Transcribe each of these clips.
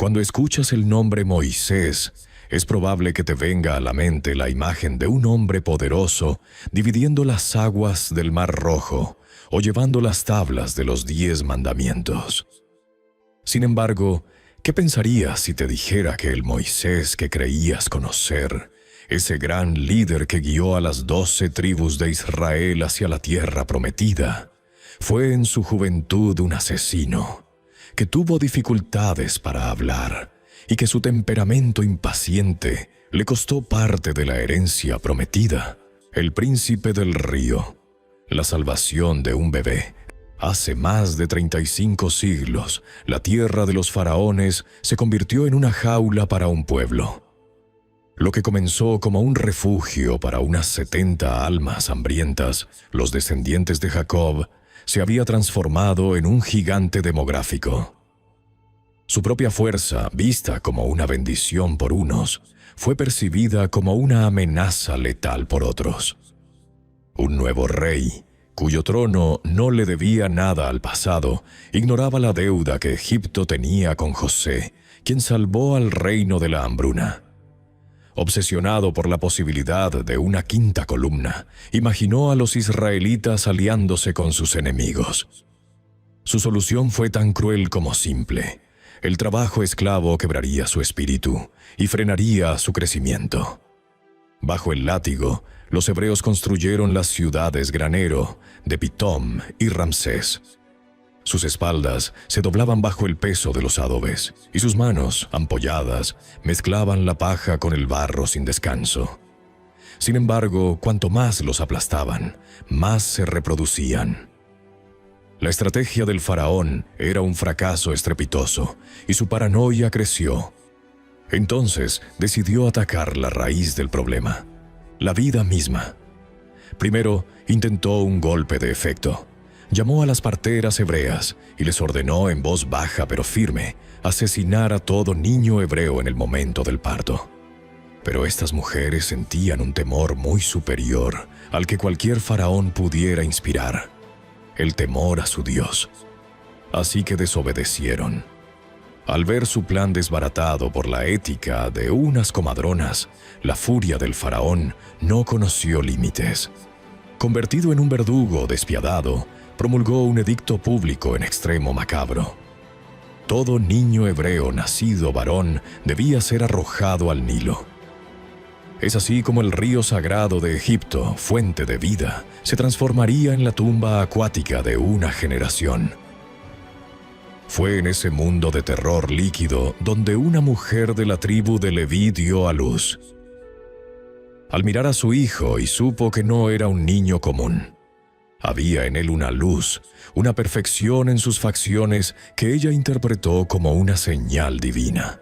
Cuando escuchas el nombre Moisés, es probable que te venga a la mente la imagen de un hombre poderoso dividiendo las aguas del Mar Rojo o llevando las tablas de los 10 mandamientos. Sin embargo, ¿qué pensarías si te dijera que el Moisés que creías conocer, ese gran líder que guió a las 12 tribus de Israel hacia la tierra prometida, fue en su juventud un asesino, que tuvo dificultades para hablar y que su temperamento impaciente le costó parte de la herencia prometida, el príncipe del río, la salvación de un bebé? Hace más de 35 siglos, la tierra de los faraones se convirtió en una jaula para un pueblo. Lo que comenzó como un refugio para unas 70 almas hambrientas, los descendientes de Jacob, se había transformado en un gigante demográfico. Su propia fuerza, vista como una bendición por unos, fue percibida como una amenaza letal por otros. Un nuevo rey, cuyo trono no le debía nada al pasado, ignoraba la deuda que Egipto tenía con José, quien salvó al reino de la hambruna. Obsesionado por la posibilidad de una quinta columna, imaginó a los israelitas aliándose con sus enemigos. Su solución fue tan cruel como simple. El trabajo esclavo quebraría su espíritu y frenaría su crecimiento. Bajo el látigo, los hebreos construyeron las ciudades granero de Pitom y Ramsés. Sus espaldas se doblaban bajo el peso de los adobes, y sus manos, ampolladas, mezclaban la paja con el barro sin descanso. Sin embargo, cuanto más los aplastaban, más se reproducían. La estrategia del faraón era un fracaso estrepitoso, y su paranoia creció. Entonces decidió atacar la raíz del problema, la vida misma. Primero, intentó un golpe de efecto. Llamó a las parteras hebreas y les ordenó en voz baja pero firme asesinar a todo niño hebreo en el momento del parto. Pero estas mujeres sentían un temor muy superior al que cualquier faraón pudiera inspirar, el temor a su Dios. Así que desobedecieron. Al ver su plan desbaratado por la ética de unas comadronas, la furia del faraón no conoció límites. Convertido en un verdugo despiadado, promulgó un edicto público en extremo macabro. Todo niño hebreo nacido varón debía ser arrojado al Nilo. Es así como el río sagrado de Egipto, fuente de vida, se transformaría en la tumba acuática de una generación. Fue en ese mundo de terror líquido donde una mujer de la tribu de Leví dio a luz. Al mirar a su hijo y supo que no era un niño común. Había en él una luz, una perfección en sus facciones que ella interpretó como una señal divina.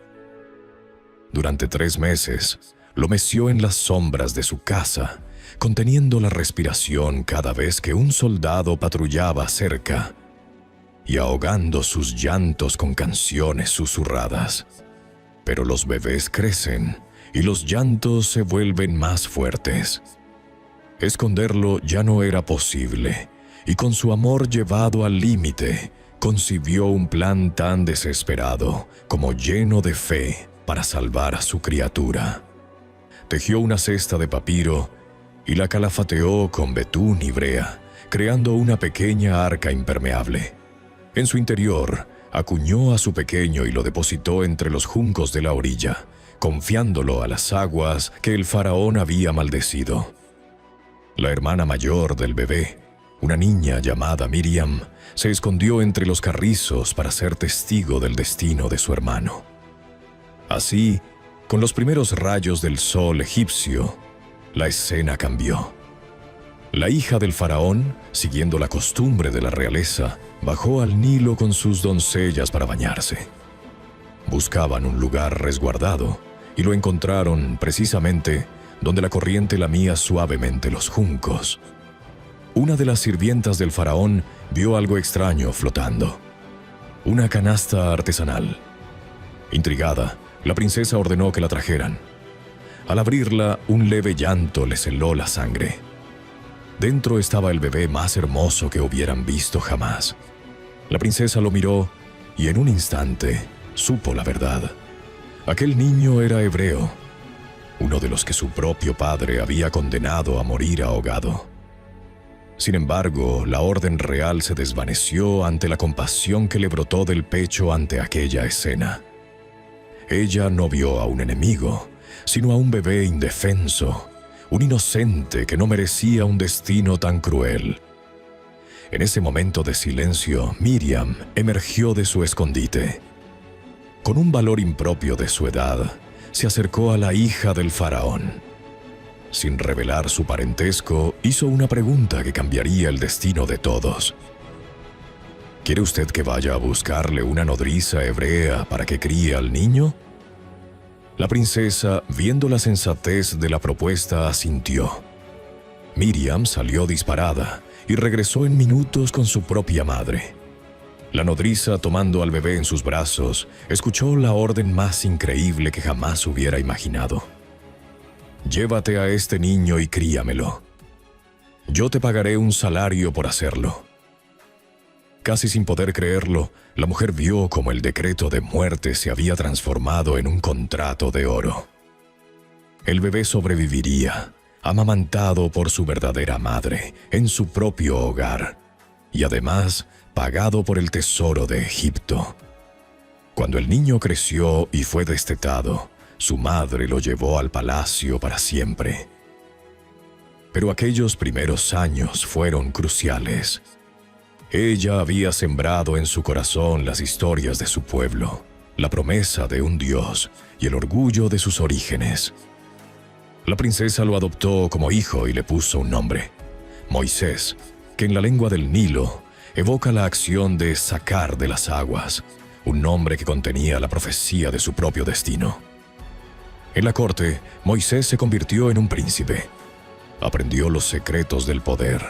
Durante 3 meses, lo meció en las sombras de su casa, conteniendo la respiración cada vez que un soldado patrullaba cerca y ahogando sus llantos con canciones susurradas. Pero los bebés crecen y los llantos se vuelven más fuertes. Esconderlo ya no era posible, y con su amor llevado al límite, concibió un plan tan desesperado como lleno de fe para salvar a su criatura. Tejió una cesta de papiro y la calafateó con betún y brea, creando una pequeña arca impermeable. En su interior, acuñó a su pequeño y lo depositó entre los juncos de la orilla, confiándolo a las aguas que el faraón había maldecido. La hermana mayor del bebé, una niña llamada Miriam, se escondió entre los carrizos para ser testigo del destino de su hermano. Así, con los primeros rayos del sol egipcio, la escena cambió. La hija del faraón, siguiendo la costumbre de la realeza, bajó al Nilo con sus doncellas para bañarse. Buscaban un lugar resguardado y lo encontraron precisamente donde la corriente lamía suavemente los juncos. Una de las sirvientas del faraón vio algo extraño flotando. Una canasta artesanal. Intrigada, la princesa ordenó que la trajeran. Al abrirla, un leve llanto le heló la sangre. Dentro estaba el bebé más hermoso que hubieran visto jamás. La princesa lo miró y en un instante supo la verdad. Aquel niño era hebreo, uno de los que su propio padre había condenado a morir ahogado. Sin embargo, la orden real se desvaneció ante la compasión que le brotó del pecho ante aquella escena. Ella no vio a un enemigo, sino a un bebé indefenso, un inocente que no merecía un destino tan cruel. En ese momento de silencio, Miriam emergió de su escondite. Con un valor impropio de su edad, se acercó a la hija del faraón. Sin revelar su parentesco, hizo una pregunta que cambiaría el destino de todos. ¿Quiere usted que vaya a buscarle una nodriza hebrea para que críe al niño? La princesa, viendo la sensatez de la propuesta, asintió. Miriam salió disparada y regresó en minutos con su propia madre. La nodriza, tomando al bebé en sus brazos, escuchó la orden más increíble que jamás hubiera imaginado. «Llévate a este niño y críamelo. Yo te pagaré un salario por hacerlo». Casi sin poder creerlo, la mujer vio cómo el decreto de muerte se había transformado en un contrato de oro. El bebé sobreviviría, amamantado por su verdadera madre, en su propio hogar, y además pagado por el tesoro de Egipto. Cuando el niño creció y fue destetado, su madre lo llevó al palacio para siempre. Pero aquellos primeros años fueron cruciales. Ella había sembrado en su corazón las historias de su pueblo, la promesa de un Dios y el orgullo de sus orígenes. La princesa lo adoptó como hijo y le puso un nombre, Moisés, que en la lengua del Nilo evoca la acción de sacar de las aguas, un nombre que contenía la profecía de su propio destino. En la corte, Moisés se convirtió en un príncipe. Aprendió los secretos del poder,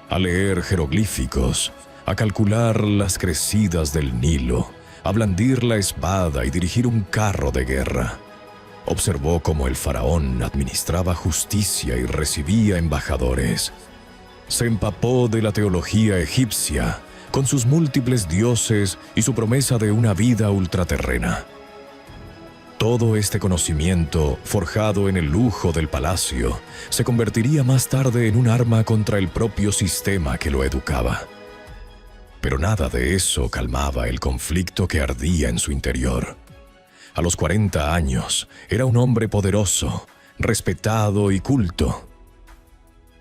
a leer jeroglíficos, a calcular las crecidas del Nilo, a blandir la espada y dirigir un carro de guerra. Observó cómo el faraón administraba justicia y recibía embajadores. Se empapó de la teología egipcia, con sus múltiples dioses y su promesa de una vida ultraterrena. Todo este conocimiento, forjado en el lujo del palacio, se convertiría más tarde en un arma contra el propio sistema que lo educaba. Pero nada de eso calmaba el conflicto que ardía en su interior. A los 40 años, era un hombre poderoso, respetado y culto.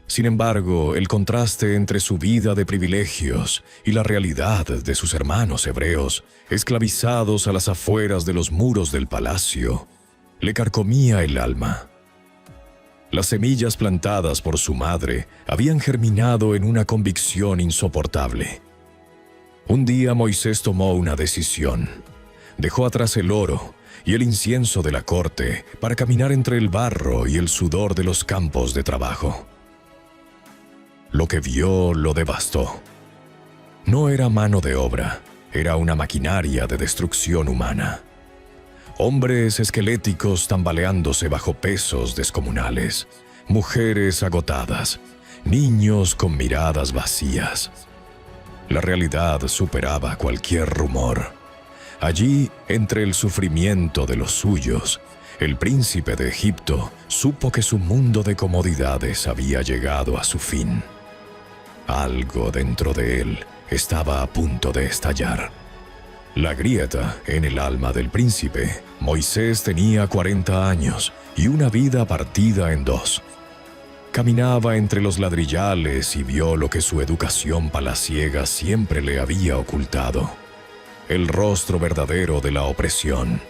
Sin embargo, el contraste entre su vida de privilegios y la realidad de sus hermanos hebreos, esclavizados a las afueras de los muros del palacio, le carcomía el alma. Las semillas plantadas por su madre habían germinado en una convicción insoportable. Un día Moisés tomó una decisión. Dejó atrás el oro y el incienso de la corte para caminar entre el barro y el sudor de los campos de trabajo. Lo que vio lo devastó. No era mano de obra, era una maquinaria de destrucción humana. Hombres esqueléticos tambaleándose bajo pesos descomunales, mujeres agotadas, niños con miradas vacías. La realidad superaba cualquier rumor. Allí, entre el sufrimiento de los suyos, el príncipe de Egipto supo que su mundo de comodidades había llegado a su fin. Algo dentro de él estaba a punto de estallar. La grieta en el alma del príncipe. Moisés tenía 40 años y una vida partida en dos. Caminaba entre los ladrillales y vio lo que su educación palaciega siempre le había ocultado: el rostro verdadero de la opresión.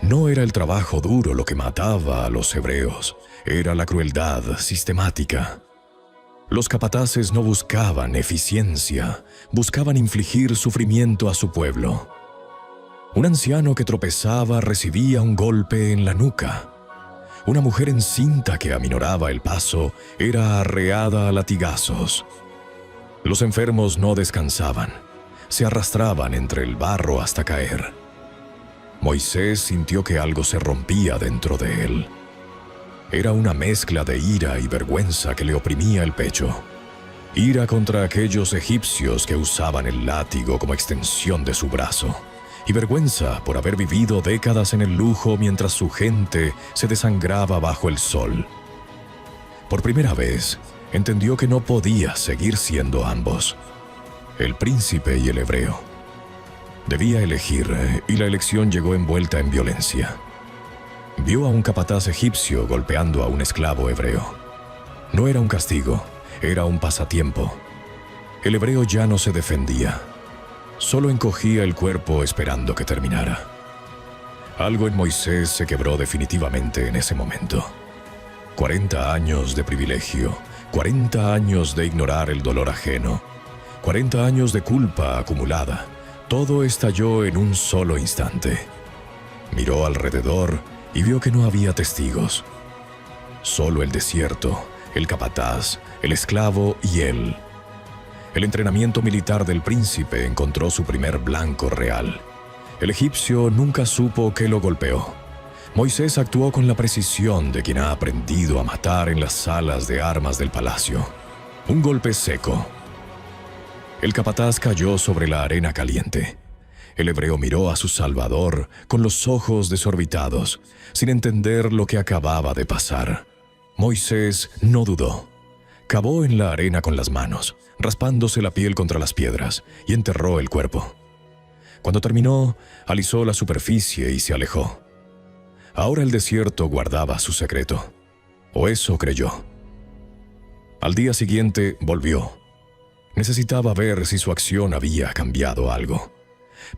No era el trabajo duro lo que mataba a los hebreos, era la crueldad sistemática. Los capataces no buscaban eficiencia, buscaban infligir sufrimiento a su pueblo. Un anciano que tropezaba recibía un golpe en la nuca. Una mujer encinta que aminoraba el paso era arreada a latigazos. Los enfermos no descansaban, se arrastraban entre el barro hasta caer. Moisés sintió que algo se rompía dentro de él. Era una mezcla de ira y vergüenza que le oprimía el pecho. Ira contra aquellos egipcios que usaban el látigo como extensión de su brazo, y vergüenza por haber vivido décadas en el lujo mientras su gente se desangraba bajo el sol. Por primera vez, entendió que no podía seguir siendo ambos, el príncipe y el hebreo. Debía elegir, y la elección llegó envuelta en violencia. Vio a un capataz egipcio golpeando a un esclavo hebreo. No era un castigo, era un pasatiempo. El hebreo ya no se defendía. Solo encogía el cuerpo esperando que terminara. Algo en Moisés se quebró definitivamente en ese momento. 40 años de privilegio, 40 años de ignorar el dolor ajeno, 40 años de culpa acumulada. Todo estalló en un solo instante. Miró alrededor y vio que no había testigos. Solo el desierto, el capataz, el esclavo y él. El entrenamiento militar del príncipe encontró su primer blanco real. El egipcio nunca supo qué lo golpeó. Moisés actuó con la precisión de quien ha aprendido a matar en las salas de armas del palacio. Un golpe seco. El capataz cayó sobre la arena caliente. El hebreo miró a su salvador con los ojos desorbitados, sin entender lo que acababa de pasar. Moisés no dudó. Cavó en la arena con las manos, raspándose la piel contra las piedras, y enterró el cuerpo. Cuando terminó, alisó la superficie y se alejó. Ahora el desierto guardaba su secreto, o eso creyó. Al día siguiente volvió. Necesitaba ver si su acción había cambiado algo,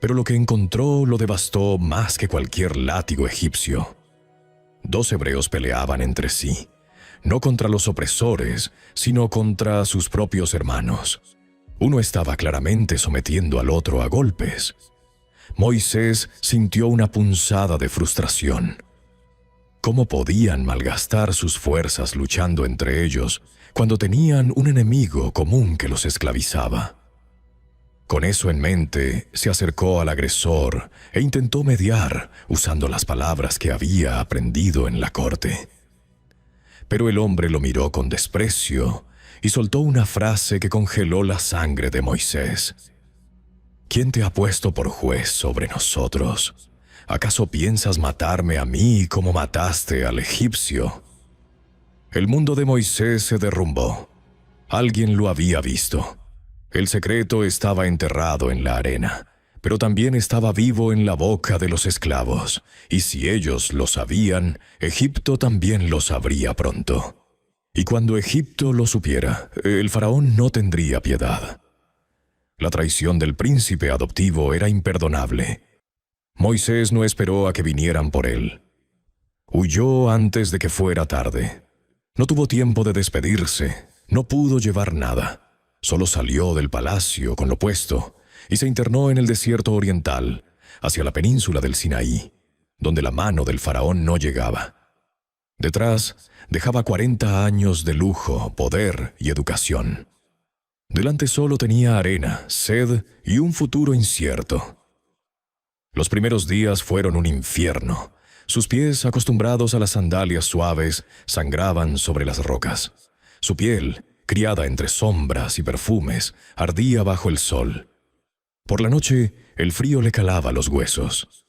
pero lo que encontró lo devastó más que cualquier látigo egipcio. 2 hebreos peleaban entre sí. No contra los opresores, sino contra sus propios hermanos. Uno estaba claramente sometiendo al otro a golpes. Moisés sintió una punzada de frustración. ¿Cómo podían malgastar sus fuerzas luchando entre ellos cuando tenían un enemigo común que los esclavizaba? Con eso en mente, se acercó al agresor e intentó mediar usando las palabras que había aprendido en la corte. Pero el hombre lo miró con desprecio y soltó una frase que congeló la sangre de Moisés. ¿Quién te ha puesto por juez sobre nosotros? ¿Acaso piensas matarme a mí como mataste al egipcio? El mundo de Moisés se derrumbó. Alguien lo había visto. El secreto estaba enterrado en la arena, pero también estaba vivo en la boca de los esclavos, y si ellos lo sabían, Egipto también lo sabría pronto. Y cuando Egipto lo supiera, el faraón no tendría piedad. La traición del príncipe adoptivo era imperdonable. Moisés no esperó a que vinieran por él. Huyó antes de que fuera tarde. No tuvo tiempo de despedirse, no pudo llevar nada. Solo salió del palacio con lo puesto y se internó en el desierto oriental, hacia la península del Sinaí, donde la mano del faraón no llegaba. Detrás dejaba 40 años de lujo, poder y educación. Delante solo tenía arena, sed y un futuro incierto. Los primeros días fueron un infierno. Sus pies, acostumbrados a las sandalias suaves, sangraban sobre las rocas. Su piel, criada entre sombras y perfumes, ardía bajo el sol. Por la noche, el frío le calaba los huesos.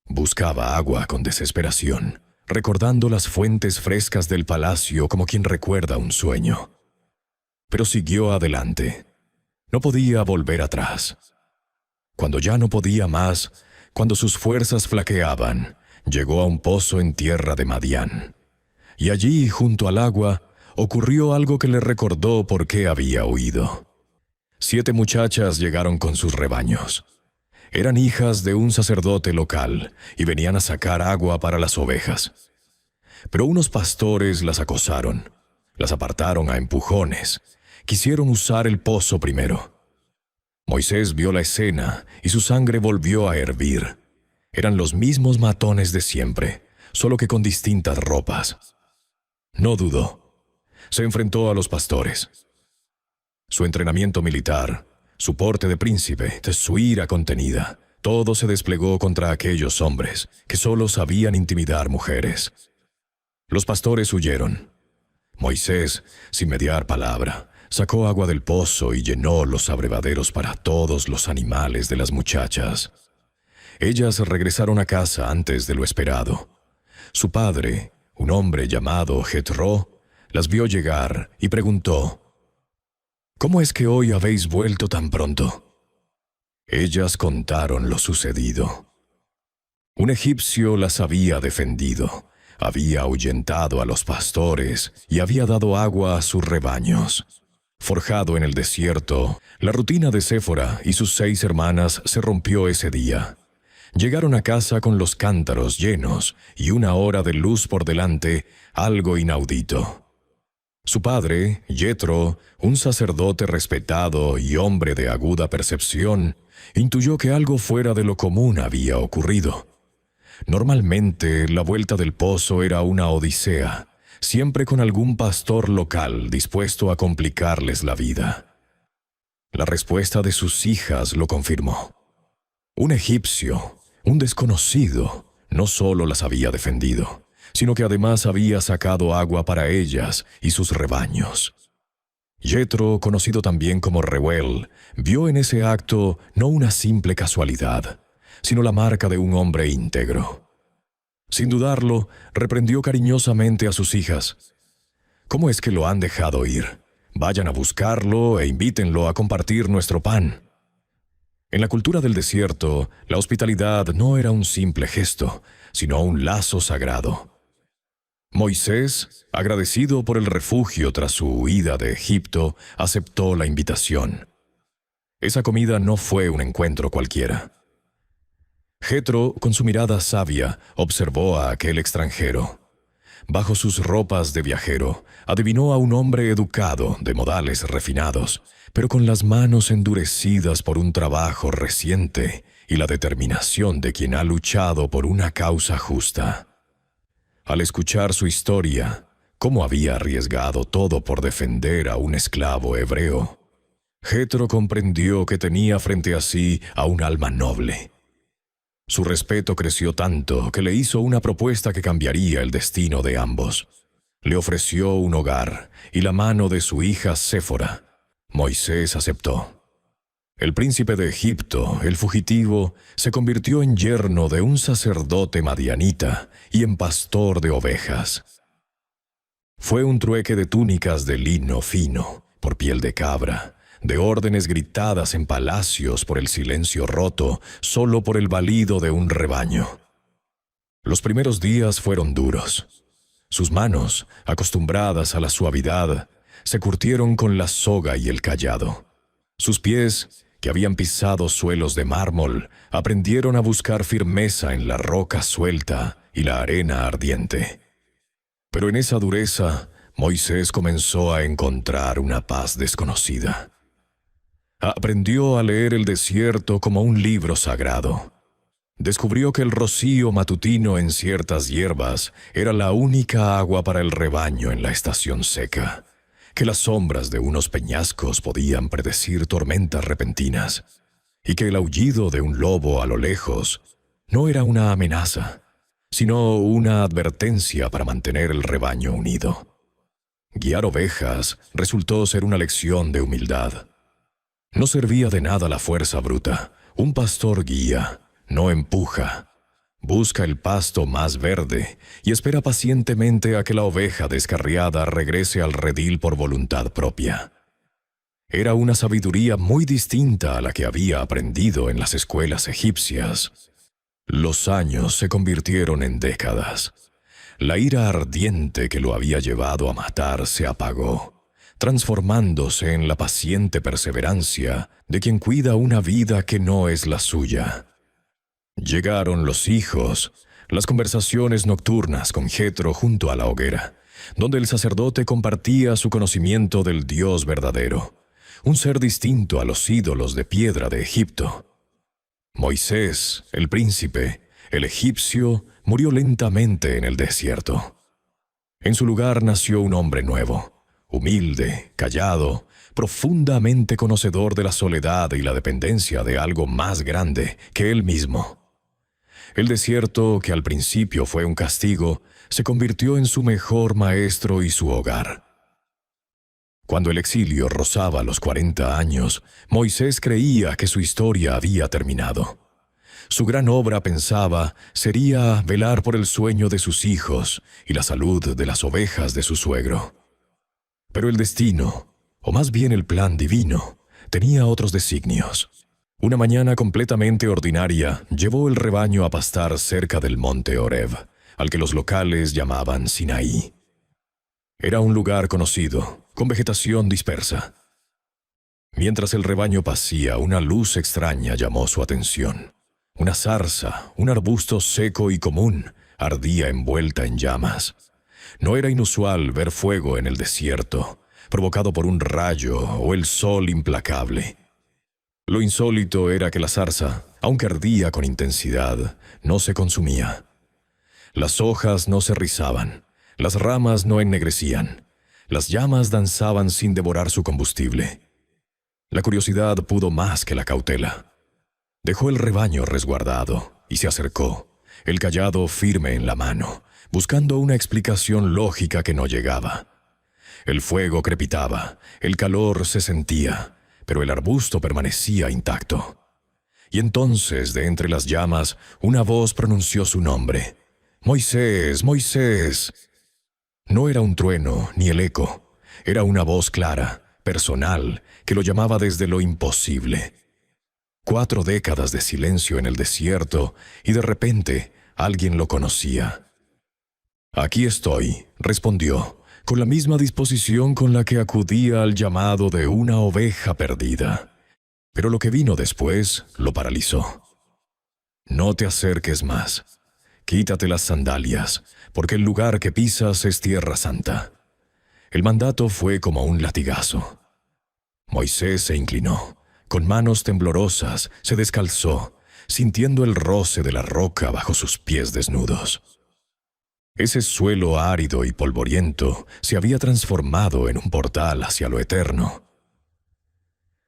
Buscaba agua con desesperación, recordando las fuentes frescas del palacio como quien recuerda un sueño. Pero siguió adelante. No podía volver atrás. Cuando ya no podía más, cuando sus fuerzas flaqueaban, llegó a un pozo en tierra de Madián. Y allí, junto al agua, ocurrió algo que le recordó por qué había huido. 7 muchachas llegaron con sus rebaños. Eran hijas de un sacerdote local y venían a sacar agua para las ovejas. Pero unos pastores las acosaron, las apartaron a empujones, quisieron usar el pozo primero. Moisés vio la escena y su sangre volvió a hervir. Eran los mismos matones de siempre, solo que con distintas ropas. No dudó. Se enfrentó a los pastores. Su entrenamiento militar, su porte de príncipe, su ira contenida, todo se desplegó contra aquellos hombres que solo sabían intimidar mujeres. Los pastores huyeron. Moisés, sin mediar palabra, sacó agua del pozo y llenó los abrevaderos para todos los animales de las muchachas. Ellas regresaron a casa antes de lo esperado. Su padre, un hombre llamado Jethro, las vio llegar y preguntó: «¿Cómo es que hoy habéis vuelto tan pronto?». Ellas contaron lo sucedido. Un egipcio las había defendido, había ahuyentado a los pastores y había dado agua a sus rebaños. Forjado en el desierto, la rutina de Séfora y sus 6 hermanas se rompió ese día. Llegaron a casa con los cántaros llenos y 1 hora de luz por delante, algo inaudito. Su padre, Jethro, un sacerdote respetado y hombre de aguda percepción, intuyó que algo fuera de lo común había ocurrido. Normalmente, la vuelta del pozo era una odisea, siempre con algún pastor local dispuesto a complicarles la vida. La respuesta de sus hijas lo confirmó. Un egipcio, un desconocido, no solo las había defendido, sino que además había sacado agua para ellas y sus rebaños. Jethro, conocido también como Reuel, vio en ese acto no una simple casualidad, sino la marca de un hombre íntegro. Sin dudarlo, reprendió cariñosamente a sus hijas. «¿Cómo es que lo han dejado ir? Vayan a buscarlo e invítenlo a compartir nuestro pan». En la cultura del desierto, la hospitalidad no era un simple gesto, sino un lazo sagrado. Moisés, agradecido por el refugio tras su huida de Egipto, aceptó la invitación. Esa comida no fue un encuentro cualquiera. Jethro, con su mirada sabia, observó a aquel extranjero. Bajo sus ropas de viajero, adivinó a un hombre educado, de modales refinados, pero con las manos endurecidas por un trabajo reciente y la determinación de quien ha luchado por una causa justa. Al escuchar su historia, cómo había arriesgado todo por defender a un esclavo hebreo, Jethro comprendió que tenía frente a sí a un alma noble. Su respeto creció tanto que le hizo una propuesta que cambiaría el destino de ambos. Le ofreció un hogar y la mano de su hija Séfora. Moisés aceptó. El príncipe de Egipto, el fugitivo, se convirtió en yerno de un sacerdote madianita y en pastor de ovejas. Fue un trueque de túnicas de lino fino, por piel de cabra, de órdenes gritadas en palacios por el silencio roto, solo por el balido de un rebaño. Los primeros días fueron duros. Sus manos, acostumbradas a la suavidad, se curtieron con la soga y el cayado. Sus pies, que habían pisado suelos de mármol, aprendieron a buscar firmeza en la roca suelta y la arena ardiente. Pero en esa dureza, Moisés comenzó a encontrar una paz desconocida. Aprendió a leer el desierto como un libro sagrado. Descubrió que el rocío matutino en ciertas hierbas era la única agua para el rebaño en la estación seca, que las sombras de unos peñascos podían predecir tormentas repentinas, y que el aullido de un lobo a lo lejos no era una amenaza, sino una advertencia para mantener el rebaño unido. Guiar ovejas resultó ser una lección de humildad. No servía de nada la fuerza bruta. Un pastor guía, no empuja. Busca el pasto más verde y espera pacientemente a que la oveja descarriada regrese al redil por voluntad propia. Era una sabiduría muy distinta a la que había aprendido en las escuelas egipcias. Los años se convirtieron en décadas. La ira ardiente que lo había llevado a matar se apagó, transformándose en la paciente perseverancia de quien cuida una vida que no es la suya. Llegaron los hijos, las conversaciones nocturnas con Jethro junto a la hoguera, donde el sacerdote compartía su conocimiento del Dios verdadero, un ser distinto a los ídolos de piedra de Egipto. Moisés, el príncipe, el egipcio, murió lentamente en el desierto. En su lugar nació un hombre nuevo, humilde, callado, profundamente conocedor de la soledad y la dependencia de algo más grande que él mismo. El desierto, que al principio fue un castigo, se convirtió en su mejor maestro y su hogar. Cuando el exilio rozaba los 40 años, Moisés creía que su historia había terminado. Su gran obra, pensaba, sería velar por el sueño de sus hijos y la salud de las ovejas de su suegro. Pero el destino, o más bien el plan divino, tenía otros designios. Una mañana completamente ordinaria, llevó el rebaño a pastar cerca del monte Horeb, al que los locales llamaban Sinaí. Era un lugar conocido, con vegetación dispersa. Mientras el rebaño pasía, una luz extraña llamó su atención. Una zarza, un arbusto seco y común, ardía envuelta en llamas. No era inusual ver fuego en el desierto, provocado por un rayo o el sol implacable. Lo insólito era que la zarza, aunque ardía con intensidad, no se consumía. Las hojas no se rizaban, las ramas no ennegrecían, las llamas danzaban sin devorar su combustible. La curiosidad pudo más que la cautela. Dejó el rebaño resguardado y se acercó, el cayado firme en la mano, buscando una explicación lógica que no llegaba. El fuego crepitaba, el calor se sentía, pero el arbusto permanecía intacto. Y entonces, de entre las llamas, una voz pronunció su nombre. «Moisés, Moisés». No era un trueno ni el eco, era una voz clara, personal, que lo llamaba desde lo imposible. 4 décadas de silencio en el desierto, y de repente alguien lo conocía. «Aquí estoy», respondió, con la misma disposición con la que acudía al llamado de una oveja perdida. Pero lo que vino después lo paralizó. «No te acerques más. Quítate las sandalias, porque el lugar que pisas es tierra santa». El mandato fue como un latigazo. Moisés se inclinó. Con manos temblorosas se descalzó, sintiendo el roce de la roca bajo sus pies desnudos. Ese suelo árido y polvoriento se había transformado en un portal hacia lo eterno.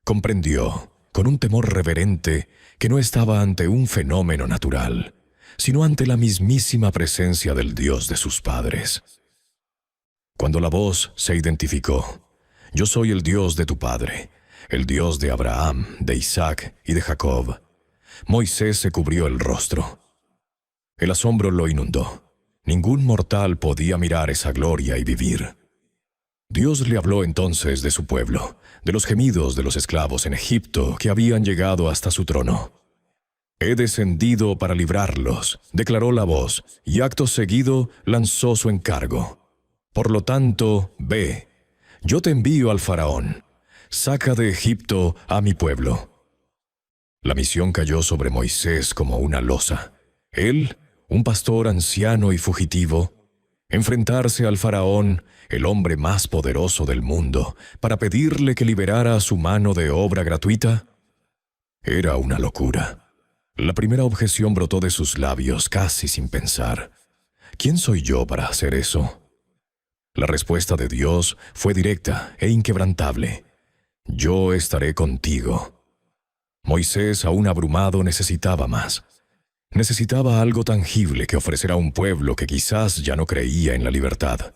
Comprendió, con un temor reverente, que no estaba ante un fenómeno natural, sino ante la mismísima presencia del Dios de sus padres. Cuando la voz se identificó: «Yo soy el Dios de tu padre, el Dios de Abraham, de Isaac y de Jacob», Moisés se cubrió el rostro. El asombro lo inundó. Ningún mortal podía mirar esa gloria y vivir. Dios le habló entonces de su pueblo, de los gemidos de los esclavos en Egipto que habían llegado hasta su trono. «He descendido para librarlos», declaró la voz, y acto seguido lanzó su encargo. «Por lo tanto, ve, yo te envío al faraón. Saca de Egipto a mi pueblo». La misión cayó sobre Moisés como una losa. Él, un pastor anciano y fugitivo, enfrentarse al faraón, el hombre más poderoso del mundo, para pedirle que liberara a su mano de obra gratuita. Era una locura. La primera objeción brotó de sus labios casi sin pensar. ¿Quién soy yo para hacer eso? La respuesta de Dios fue directa e inquebrantable. «Yo estaré contigo». Moisés, aún abrumado, necesitaba más. Necesitaba algo tangible que ofrecer a un pueblo que quizás ya no creía en la libertad.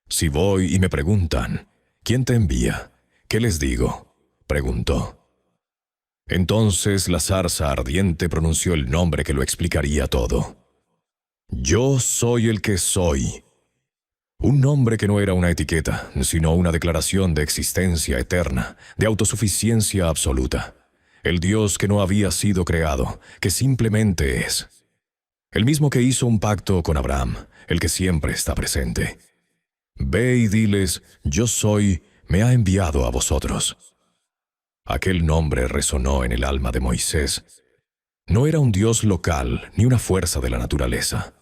«Si voy y me preguntan, ¿quién te envía? ¿Qué les digo?», preguntó. Entonces la zarza ardiente pronunció el nombre que lo explicaría todo. «Yo soy el que soy». Un nombre que no era una etiqueta, sino una declaración de existencia eterna, de autosuficiencia absoluta. El Dios que no había sido creado, que simplemente es. El mismo que hizo un pacto con Abraham, el que siempre está presente. «Ve y diles, yo soy, me ha enviado a vosotros». Aquel nombre resonó en el alma de Moisés. No era un Dios local, ni una fuerza de la naturaleza.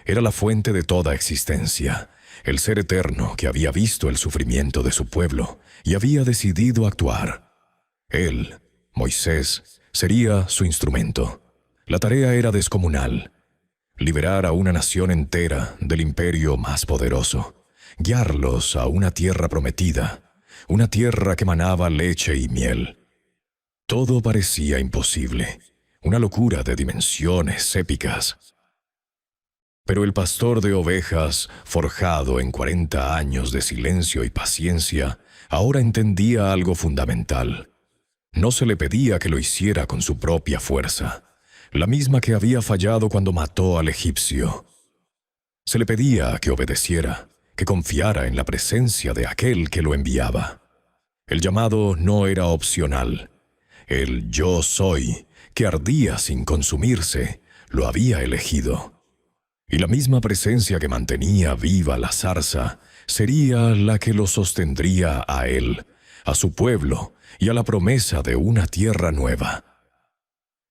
Era la fuente de toda existencia, el ser eterno que había visto el sufrimiento de su pueblo y había decidido actuar. Él, Moisés, sería su instrumento. La tarea era descomunal: liberar a una nación entera del imperio más poderoso, guiarlos a una tierra prometida, una tierra que manaba leche y miel. Todo parecía imposible, una locura de dimensiones épicas. Pero el pastor de ovejas, forjado en 40 años de silencio y paciencia, ahora entendía algo fundamental. No se le pedía que lo hiciera con su propia fuerza. la misma que había fallado cuando mató al egipcio. Se le pedía que obedeciera, que confiara en la presencia de aquel que lo enviaba. El llamado no era opcional. El yo soy, que ardía sin consumirse, lo había elegido. Y la misma presencia que mantenía viva la zarza sería la que lo sostendría a él, a su pueblo y a la promesa de una tierra nueva.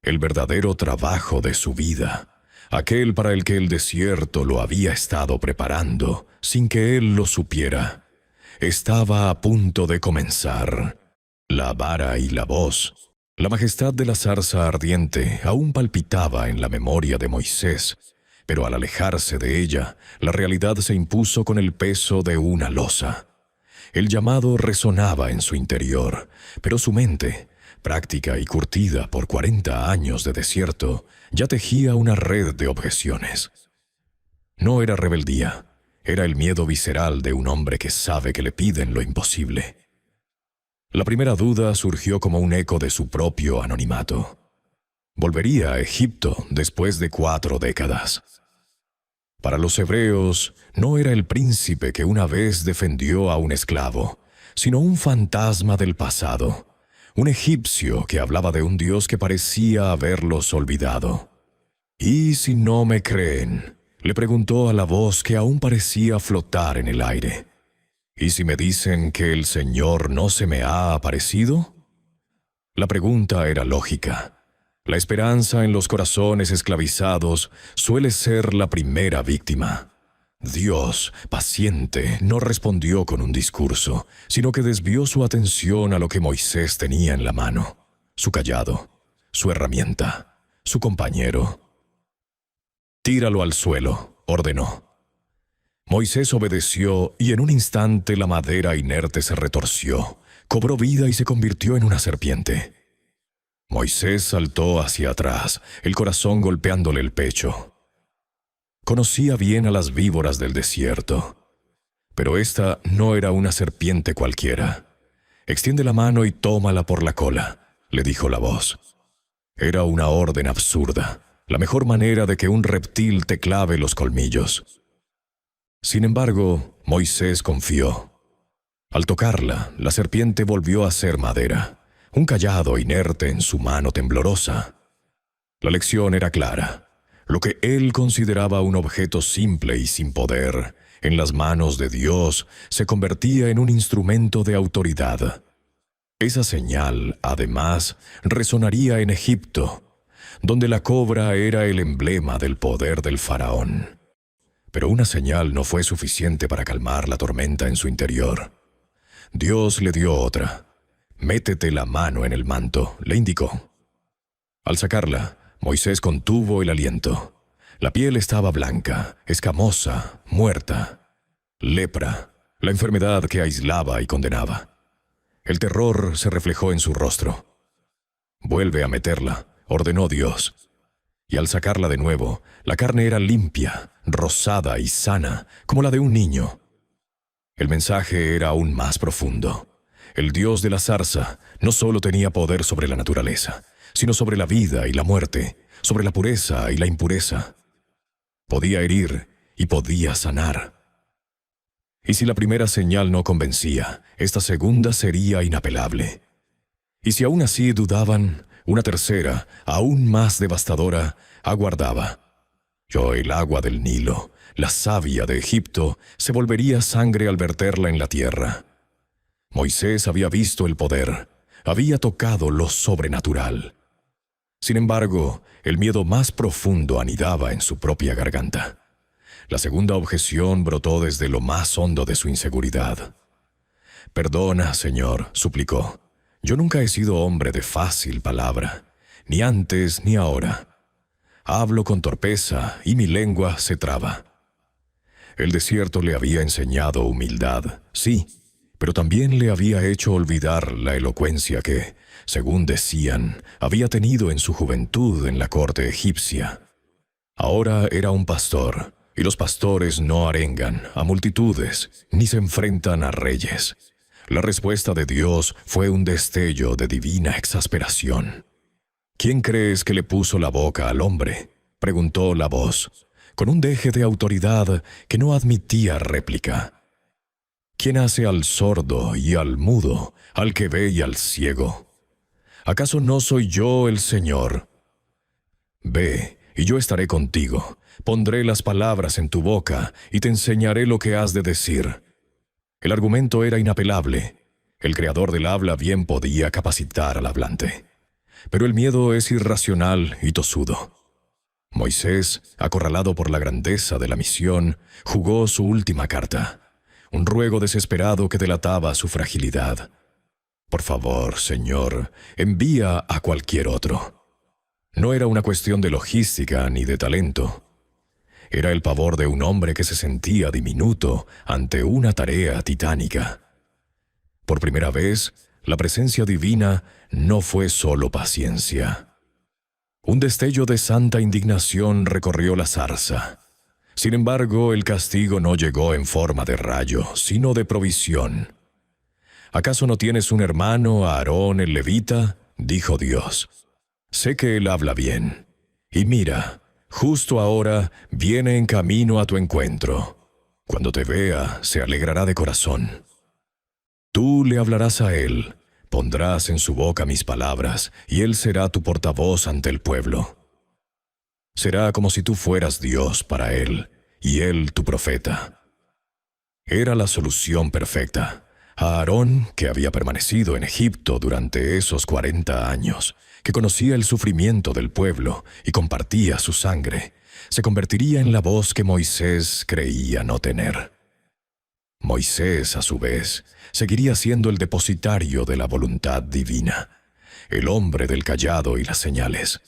El verdadero trabajo de su vida, aquel para el que el desierto lo había estado preparando sin que él lo supiera, estaba a punto de comenzar. La vara y la voz, la majestad de la zarza ardiente aún palpitaba en la memoria de Moisés, pero al alejarse de ella, la realidad se impuso con el peso de una losa. El llamado resonaba en su interior, pero su mente, práctica y curtida por 40 años de desierto, ya tejía una red de objeciones. No era rebeldía, era el miedo visceral de un hombre que sabe que le piden lo imposible. La primera duda surgió como un eco de su propio anonimato. Volvería a Egipto después de 4 décadas. Para los hebreos, no era el príncipe que una vez defendió a un esclavo, sino un fantasma del pasado, un egipcio que hablaba de un dios que parecía haberlos olvidado. «¿Y si no me creen?», le preguntó a la voz que aún parecía flotar en el aire. «¿Y si me dicen que el Señor no se me ha aparecido?». La pregunta era lógica. La esperanza en los corazones esclavizados suele ser la primera víctima. Dios, paciente, no respondió con un discurso, sino que desvió su atención a lo que Moisés tenía en la mano: su cayado, su herramienta, su compañero. «Tíralo al suelo», ordenó. Moisés obedeció y en un instante la madera inerte se retorció, cobró vida y se convirtió en una serpiente. Moisés saltó hacia atrás, el corazón golpeándole el pecho. Conocía bien a las víboras del desierto, pero esta no era una serpiente cualquiera. «Extiende la mano y tómala por la cola», le dijo la voz. Era una orden absurda, la mejor manera de que un reptil te clave los colmillos. Sin embargo, Moisés confió. Al tocarla, la serpiente volvió a ser madera, un cayado inerte en su mano temblorosa. La lección era clara. Lo que él consideraba un objeto simple y sin poder, en las manos de Dios, se convertía en un instrumento de autoridad. Esa señal, además, resonaría en Egipto, donde la cobra era el emblema del poder del faraón. Pero una señal no fue suficiente para calmar la tormenta en su interior. Dios le dio otra. «Métete la mano en el manto», le indicó. Al sacarla, Moisés contuvo el aliento. La piel estaba blanca, escamosa, muerta. Lepra, la enfermedad que aislaba y condenaba. El terror se reflejó en su rostro. «Vuelve a meterla», ordenó Dios. Y al sacarla de nuevo, la carne era limpia, rosada y sana, como la de un niño. El mensaje era aún más profundo. El Dios de la zarza no solo tenía poder sobre la naturaleza, sino sobre la vida y la muerte, sobre la pureza y la impureza. Podía herir y podía sanar. Y si la primera señal no convencía, esta segunda sería inapelable. Y si aún así dudaban, una tercera, aún más devastadora, aguardaba. El agua del Nilo, la savia de Egipto, se volvería sangre al verterla en la tierra. Moisés había visto el poder, había tocado lo sobrenatural. Sin embargo, el miedo más profundo anidaba en su propia garganta. La segunda objeción brotó desde lo más hondo de su inseguridad. «Perdona, Señor», suplicó. «Yo nunca he sido hombre de fácil palabra, ni antes ni ahora. Hablo con torpeza y mi lengua se traba». El desierto le había enseñado humildad, sí, pero también le había hecho olvidar la elocuencia que, según decían, había tenido en su juventud en la corte egipcia. Ahora era un pastor, y los pastores no arengan a multitudes, ni se enfrentan a reyes. La respuesta de Dios fue un destello de divina exasperación. ¿Quién crees que le puso la boca al hombre?, preguntó la voz, con un deje de autoridad que no admitía réplica. ¿Quién hace al sordo y al mudo, al que ve y al ciego? ¿Acaso no soy yo el Señor? Ve, y yo estaré contigo. Pondré las palabras en tu boca y te enseñaré lo que has de decir. El argumento era inapelable. El creador del habla bien podía capacitar al hablante. Pero el miedo es irracional y tosudo. Moisés, acorralado por la grandeza de la misión, jugó su última carta, un ruego desesperado que delataba su fragilidad. Por favor, Señor, envía a cualquier otro. No era una cuestión de logística ni de talento. Era el pavor de un hombre que se sentía diminuto ante una tarea titánica. Por primera vez, la presencia divina no fue solo paciencia. Un destello de santa indignación recorrió la zarza. Sin embargo, el castigo no llegó en forma de rayo, sino de provisión. ¿Acaso no tienes un hermano, Aarón el levita?, dijo Dios. Sé que él habla bien. Y mira, justo ahora viene en camino a tu encuentro. Cuando te vea, se alegrará de corazón. Tú le hablarás a él, pondrás en su boca mis palabras, y él será tu portavoz ante el pueblo. Será como si tú fueras Dios para él, y él tu profeta. Era la solución perfecta. A Aarón, que había permanecido en Egipto durante esos 40 años, que conocía el sufrimiento del pueblo y compartía su sangre, se convertiría en la voz que Moisés creía no tener. Moisés, a su vez, seguiría siendo el depositario de la voluntad divina, el hombre del cayado y las señales.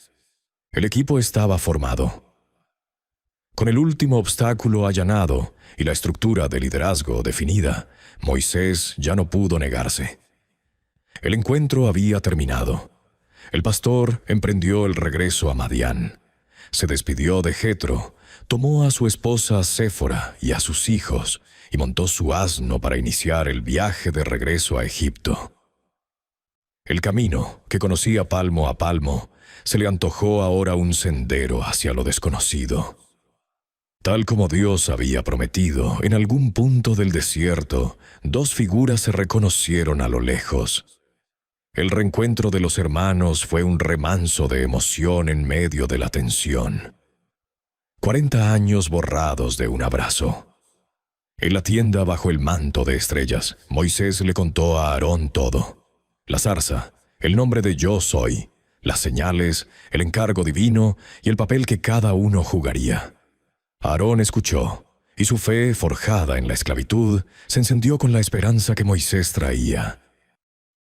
El equipo estaba formado. Con el último obstáculo allanado y la estructura de liderazgo definida, Moisés ya no pudo negarse. El encuentro había terminado. El pastor emprendió el regreso a Madián. Se despidió de Jetro, tomó a su esposa Séfora y a sus hijos y montó su asno para iniciar el viaje de regreso a Egipto. El camino, que conocía palmo a palmo, se le antojó ahora un sendero hacia lo desconocido. Tal como Dios había prometido, en algún punto del desierto, dos figuras se reconocieron a lo lejos. El reencuentro de los hermanos fue un remanso de emoción en medio de la tensión. 40 años borrados de un abrazo. En la tienda bajo el manto de estrellas, Moisés le contó a Aarón todo. La zarza, el nombre de Yo Soy, las señales, el encargo divino y el papel que cada uno jugaría. Aarón escuchó, y su fe, forjada en la esclavitud, se encendió con la esperanza que Moisés traía.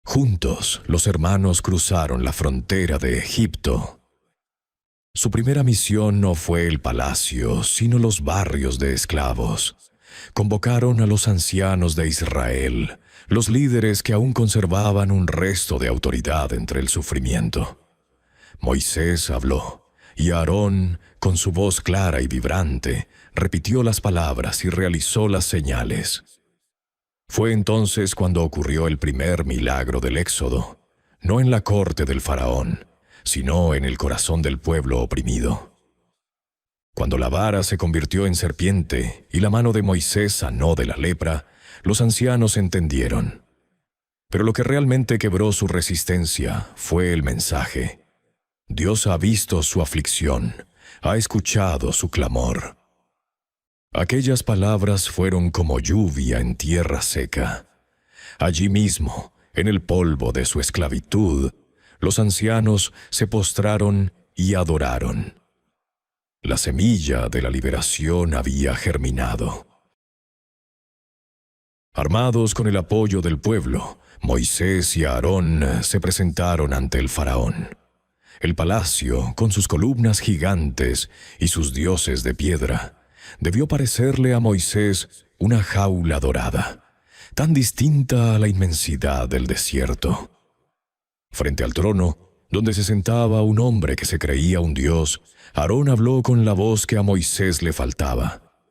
Juntos, los hermanos cruzaron la frontera de Egipto. Su primera misión no fue el palacio, sino los barrios de esclavos. Convocaron a los ancianos de Israel, los líderes que aún conservaban un resto de autoridad entre el sufrimiento. Moisés habló, y Aarón, con su voz clara y vibrante, repitió las palabras y realizó las señales. Fue entonces cuando ocurrió el primer milagro del Éxodo, no en la corte del faraón, sino en el corazón del pueblo oprimido. Cuando la vara se convirtió en serpiente y la mano de Moisés sanó de la lepra, los ancianos entendieron. Pero lo que realmente quebró su resistencia fue el mensaje. Dios ha visto su aflicción, ha escuchado su clamor. Aquellas palabras fueron como lluvia en tierra seca. Allí mismo, en el polvo de su esclavitud, los ancianos se postraron y adoraron. La semilla de la liberación había germinado. Armados con el apoyo del pueblo, Moisés y Aarón se presentaron ante el faraón. El palacio, con sus columnas gigantes y sus dioses de piedra, debió parecerle a Moisés una jaula dorada, tan distinta a la inmensidad del desierto. Frente al trono, donde se sentaba un hombre que se creía un dios, Aarón habló con la voz que a Moisés le faltaba.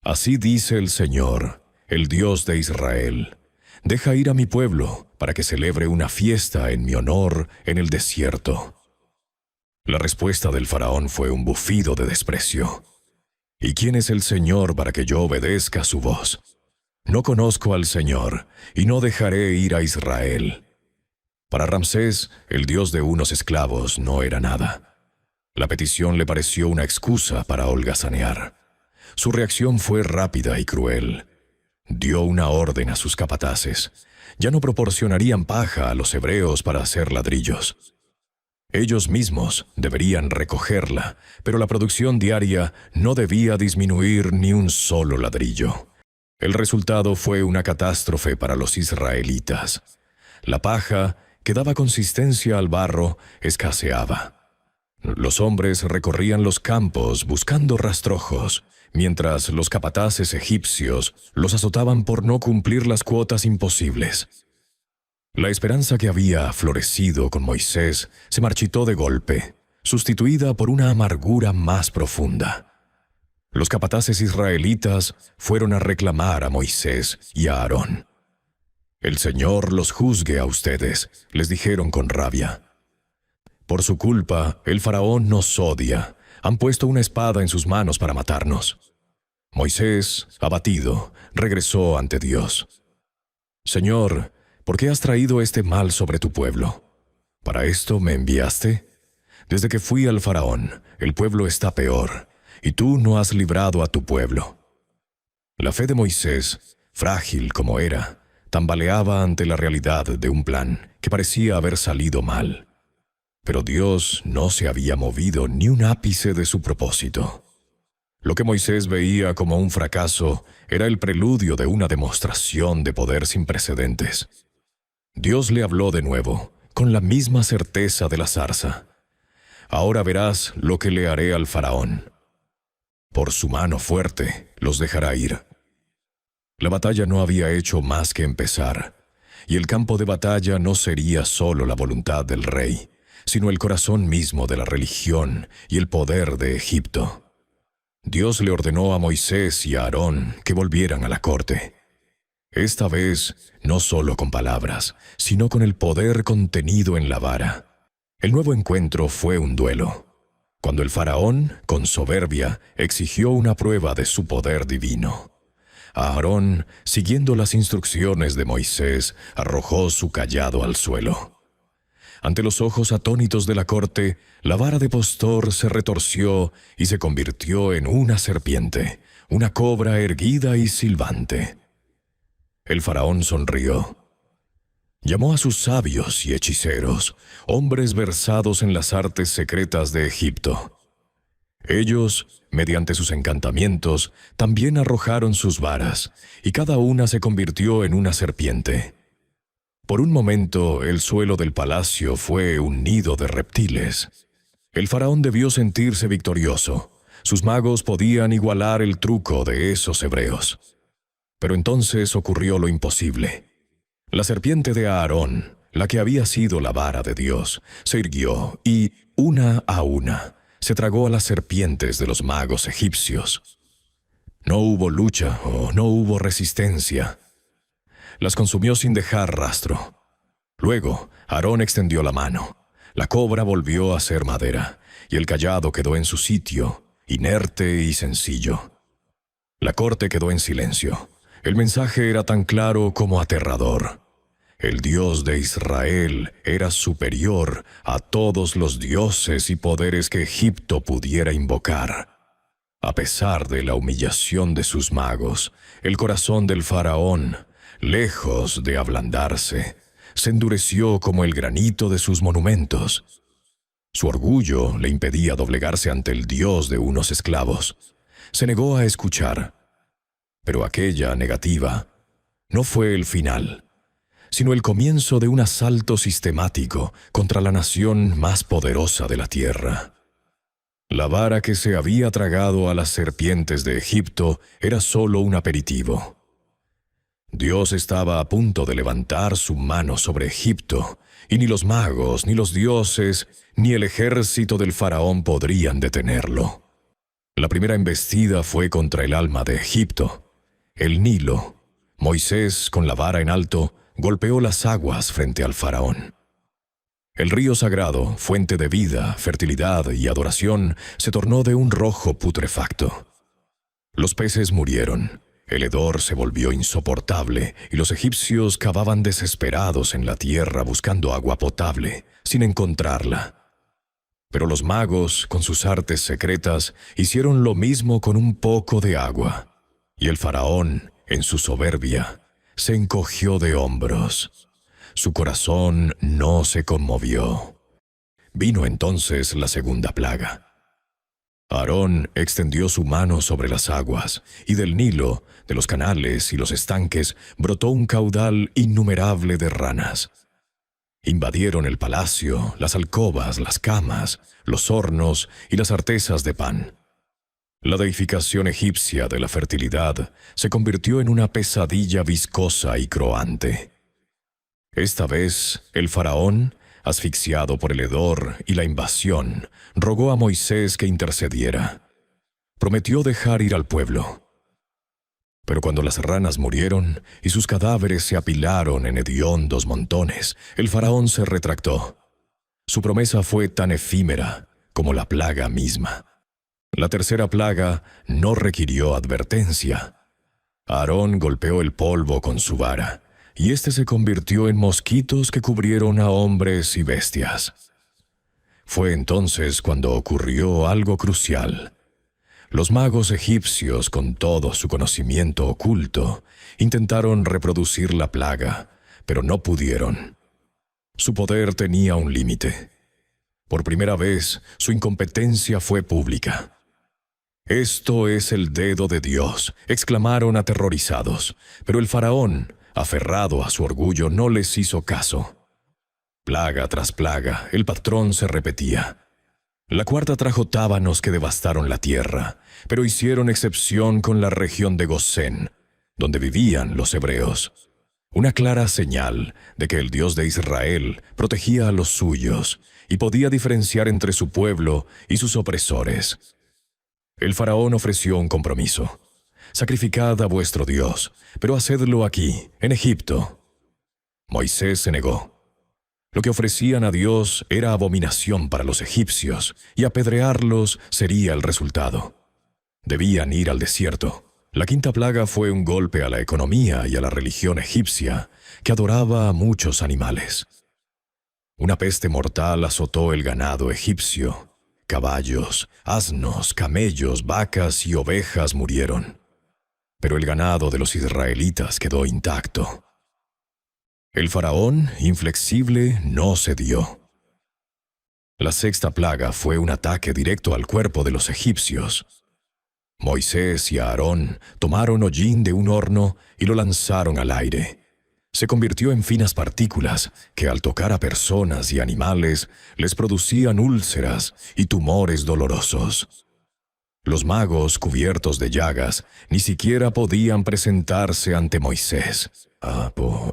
Así dice el Señor, el Dios de Israel: deja ir a mi pueblo para que celebre una fiesta en mi honor en el desierto. La respuesta del faraón fue un bufido de desprecio. ¿Y quién es el Señor para que yo obedezca su voz? No conozco al Señor, y no dejaré ir a Israel. Para Ramsés, el dios de unos esclavos no era nada. La petición le pareció una excusa para holgazanear. Su reacción fue rápida y cruel. Dio una orden a sus capataces. Ya no proporcionarían paja a los hebreos para hacer ladrillos. Ellos mismos deberían recogerla, pero la producción diaria no debía disminuir ni un solo ladrillo. El resultado fue una catástrofe para los israelitas. La paja, que daba consistencia al barro, escaseaba. Los hombres recorrían los campos buscando rastrojos, mientras los capataces egipcios los azotaban por no cumplir las cuotas imposibles. La esperanza que había florecido con Moisés se marchitó de golpe, sustituida por una amargura más profunda. Los capataces israelitas fueron a reclamar a Moisés y a Aarón. «El Señor los juzgue a ustedes», les dijeron con rabia. «Por su culpa, el faraón nos odia. Han puesto una espada en sus manos para matarnos». Moisés, abatido, regresó ante Dios. «Señor, ¿por qué has traído este mal sobre tu pueblo? ¿Para esto me enviaste? Desde que fui al faraón, el pueblo está peor, y tú no has librado a tu pueblo». La fe de Moisés, frágil como era, tambaleaba ante la realidad de un plan que parecía haber salido mal. Pero Dios no se había movido ni un ápice de su propósito. Lo que Moisés veía como un fracaso era el preludio de una demostración de poder sin precedentes. Dios le habló de nuevo, con la misma certeza de la zarza. «Ahora verás lo que le haré al faraón. Por su mano fuerte los dejará ir». La batalla no había hecho más que empezar, y el campo de batalla no sería solo la voluntad del rey, sino el corazón mismo de la religión y el poder de Egipto. Dios le ordenó a Moisés y a Aarón que volvieran a la corte. Esta vez, no solo con palabras, sino con el poder contenido en la vara. El nuevo encuentro fue un duelo, cuando el faraón, con soberbia, exigió una prueba de su poder divino. Aarón, siguiendo las instrucciones de Moisés, arrojó su cayado al suelo. Ante los ojos atónitos de la corte, la vara de postor se retorció y se convirtió en una serpiente, una cobra erguida y silbante. El faraón sonrió. Llamó a sus sabios y hechiceros, hombres versados en las artes secretas de Egipto. Ellos, mediante sus encantamientos, también arrojaron sus varas, y cada una se convirtió en una serpiente. Por un momento, el suelo del palacio fue un nido de reptiles. El faraón debió sentirse victorioso. Sus magos podían igualar el truco de esos hebreos. Pero entonces ocurrió lo imposible. La serpiente de Aarón, la que había sido la vara de Dios, se irguió y, una a una, se tragó a las serpientes de los magos egipcios. No hubo lucha o no hubo resistencia. Las consumió sin dejar rastro. Luego, Aarón extendió la mano. La cobra volvió a ser madera, y el cayado quedó en su sitio, inerte y sencillo. La corte quedó en silencio. El mensaje era tan claro como aterrador. El Dios de Israel era superior a todos los dioses y poderes que Egipto pudiera invocar. A pesar de la humillación de sus magos, el corazón del faraón, lejos de ablandarse, se endureció como el granito de sus monumentos. Su orgullo le impedía doblegarse ante el Dios de unos esclavos. Se negó a escuchar. Pero aquella negativa no fue el final, sino el comienzo de un asalto sistemático contra la nación más poderosa de la tierra. La vara que se había tragado a las serpientes de Egipto era solo un aperitivo. Dios estaba a punto de levantar su mano sobre Egipto, y ni los magos, ni los dioses, ni el ejército del faraón podrían detenerlo. La primera embestida fue contra el alma de Egipto, el Nilo. Moisés, con la vara en alto, golpeó las aguas frente al faraón. El río sagrado, fuente de vida, fertilidad y adoración, se tornó de un rojo putrefacto. Los peces murieron, el hedor se volvió insoportable y los egipcios cavaban desesperados en la tierra buscando agua potable, sin encontrarla. Pero los magos, con sus artes secretas, hicieron lo mismo con un poco de agua. Y el faraón, en su soberbia, se encogió de hombros. Su corazón no se conmovió. Vino entonces la segunda plaga. Aarón extendió su mano sobre las aguas, y del Nilo, de los canales y los estanques, brotó un caudal innumerable de ranas. Invadieron el palacio, las alcobas, las camas, los hornos y las artesas de pan. La deificación egipcia de la fertilidad se convirtió en una pesadilla viscosa y croante. Esta vez, el faraón, asfixiado por el hedor y la invasión, rogó a Moisés que intercediera. Prometió dejar ir al pueblo. Pero cuando las ranas murieron y sus cadáveres se apilaron en hediondos montones, el faraón se retractó. Su promesa fue tan efímera como la plaga misma. La tercera plaga no requirió advertencia. Aarón golpeó el polvo con su vara, y éste se convirtió en mosquitos que cubrieron a hombres y bestias. Fue entonces cuando ocurrió algo crucial. Los magos egipcios, con todo su conocimiento oculto, intentaron reproducir la plaga, pero no pudieron. Su poder tenía un límite. Por primera vez, su incompetencia fue pública. «Esto es el dedo de Dios», exclamaron aterrorizados, pero el faraón, aferrado a su orgullo, no les hizo caso. Plaga tras plaga, el patrón se repetía. La cuarta trajo tábanos que devastaron la tierra, pero hicieron excepción con la región de Gosén, donde vivían los hebreos. Una clara señal de que el Dios de Israel protegía a los suyos y podía diferenciar entre su pueblo y sus opresores. El faraón ofreció un compromiso. «Sacrificad a vuestro Dios, pero hacedlo aquí, en Egipto». Moisés se negó. Lo que ofrecían a Dios era abominación para los egipcios, y apedrearlos sería el resultado. Debían ir al desierto. La quinta plaga fue un golpe a la economía y a la religión egipcia, que adoraba a muchos animales. Una peste mortal azotó el ganado egipcio. Caballos, asnos, camellos, vacas y ovejas murieron. Pero el ganado de los israelitas quedó intacto. El faraón, inflexible, no cedió. La sexta plaga fue un ataque directo al cuerpo de los egipcios. Moisés y Aarón tomaron hollín de un horno y lo lanzaron al aire. Se convirtió en finas partículas que al tocar a personas y animales les producían úlceras y tumores dolorosos. Los magos, cubiertos de llagas, ni siquiera podían presentarse ante Moisés.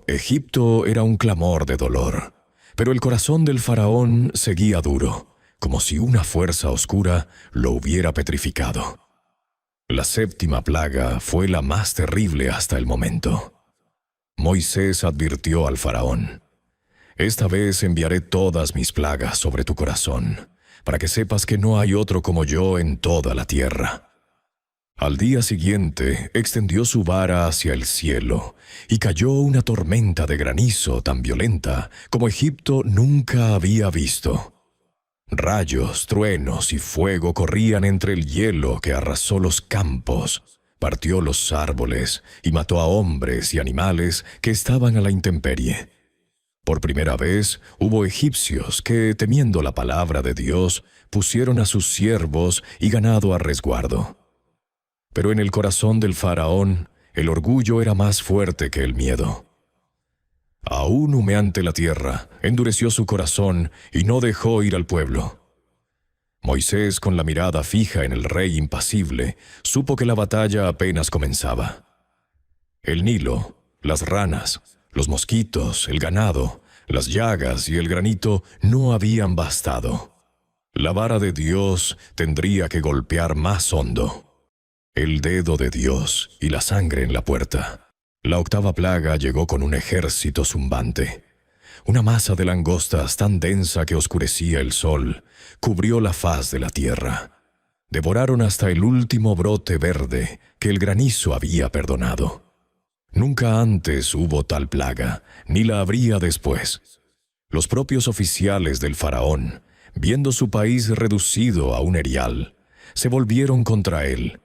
Egipto era un clamor de dolor, pero el corazón del faraón seguía duro, como si una fuerza oscura lo hubiera petrificado. La séptima plaga fue la más terrible hasta el momento. Moisés advirtió al faraón: «Esta vez enviaré todas mis plagas sobre tu corazón, para que sepas que no hay otro como yo en toda la tierra». Al día siguiente extendió su vara hacia el cielo, y cayó una tormenta de granizo tan violenta como Egipto nunca había visto. Rayos, truenos y fuego corrían entre el hielo que arrasó los campos, partió los árboles y mató a hombres y animales que estaban a la intemperie. Por primera vez hubo egipcios que, temiendo la palabra de Dios, pusieron a sus siervos y ganado a resguardo. Pero en el corazón del faraón, el orgullo era más fuerte que el miedo. Aún humeante la tierra, endureció su corazón y no dejó ir al pueblo. Moisés, con la mirada fija en el rey impasible, supo que la batalla apenas comenzaba. El Nilo, las ranas, los mosquitos, el ganado, las llagas y el granito no habían bastado. La vara de Dios tendría que golpear más hondo. El dedo de Dios y la sangre en la puerta. La octava plaga llegó con un ejército zumbante. Una masa de langostas tan densa que oscurecía el sol cubrió la faz de la tierra. Devoraron hasta el último brote verde que el granizo había perdonado. Nunca antes hubo tal plaga, ni la habría después. Los propios oficiales del faraón, viendo su país reducido a un erial, se volvieron contra él.